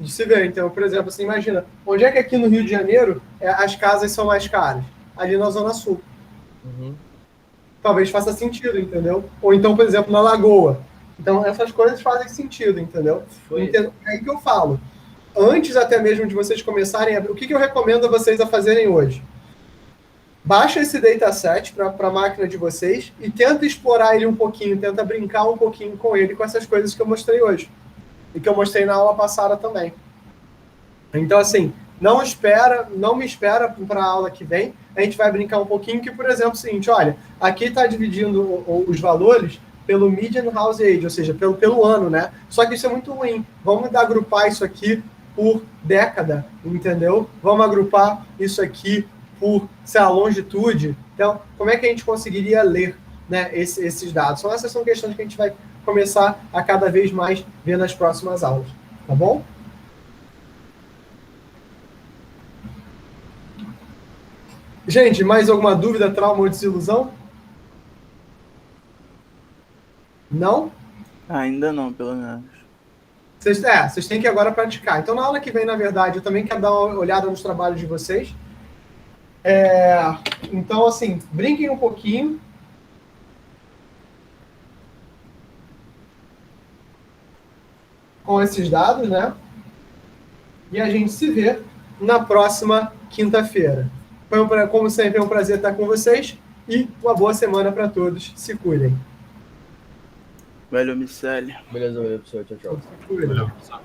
[SPEAKER 1] de se ver. Então, por exemplo, assim, imagina, onde é que aqui no Rio de Janeiro as casas são mais caras? Ali na Zona Sul.
[SPEAKER 2] uhum.
[SPEAKER 1] Talvez faça sentido, entendeu? Ou então, por exemplo, na Lagoa. Então, essas coisas fazem sentido, entendeu? É aí que eu falo. Antes até mesmo de vocês começarem, o que eu recomendo a vocês a fazerem hoje? Baixa esse dataset para a máquina de vocês e tenta explorar ele um pouquinho, tenta brincar um pouquinho com ele, com essas coisas que eu mostrei hoje. E que eu mostrei na aula passada também. Então, assim, não me espera para a aula que vem. A gente vai brincar um pouquinho que, por exemplo, é o seguinte, olha, aqui está dividindo os valores pelo median house age, ou seja, pelo ano, né? Só que isso é muito ruim. Vamos agrupar isso aqui por década, entendeu? Vamos agrupar isso aqui por, sei lá, longitude. Então, como é que a gente conseguiria ler, né, esses dados? Então, essas são questões que a gente vai começar a cada vez mais ver nas próximas aulas, tá bom? Gente, mais alguma dúvida, trauma ou desilusão? Não?
[SPEAKER 5] Ainda não, pelo menos.
[SPEAKER 1] Vocês têm que agora praticar. Então, na aula que vem, na verdade, eu também quero dar uma olhada nos trabalhos de vocês. Então, assim, brinquem um pouquinho. Com esses dados, né? E a gente se vê na próxima quinta-feira. Como sempre, é um prazer estar com vocês e uma boa semana para todos. Se cuidem.
[SPEAKER 5] Valeu, Miceli.
[SPEAKER 2] Beleza, valeu, pessoal. Tchau, tchau.
[SPEAKER 1] Se cuidem.
[SPEAKER 6] Valeu, pessoal.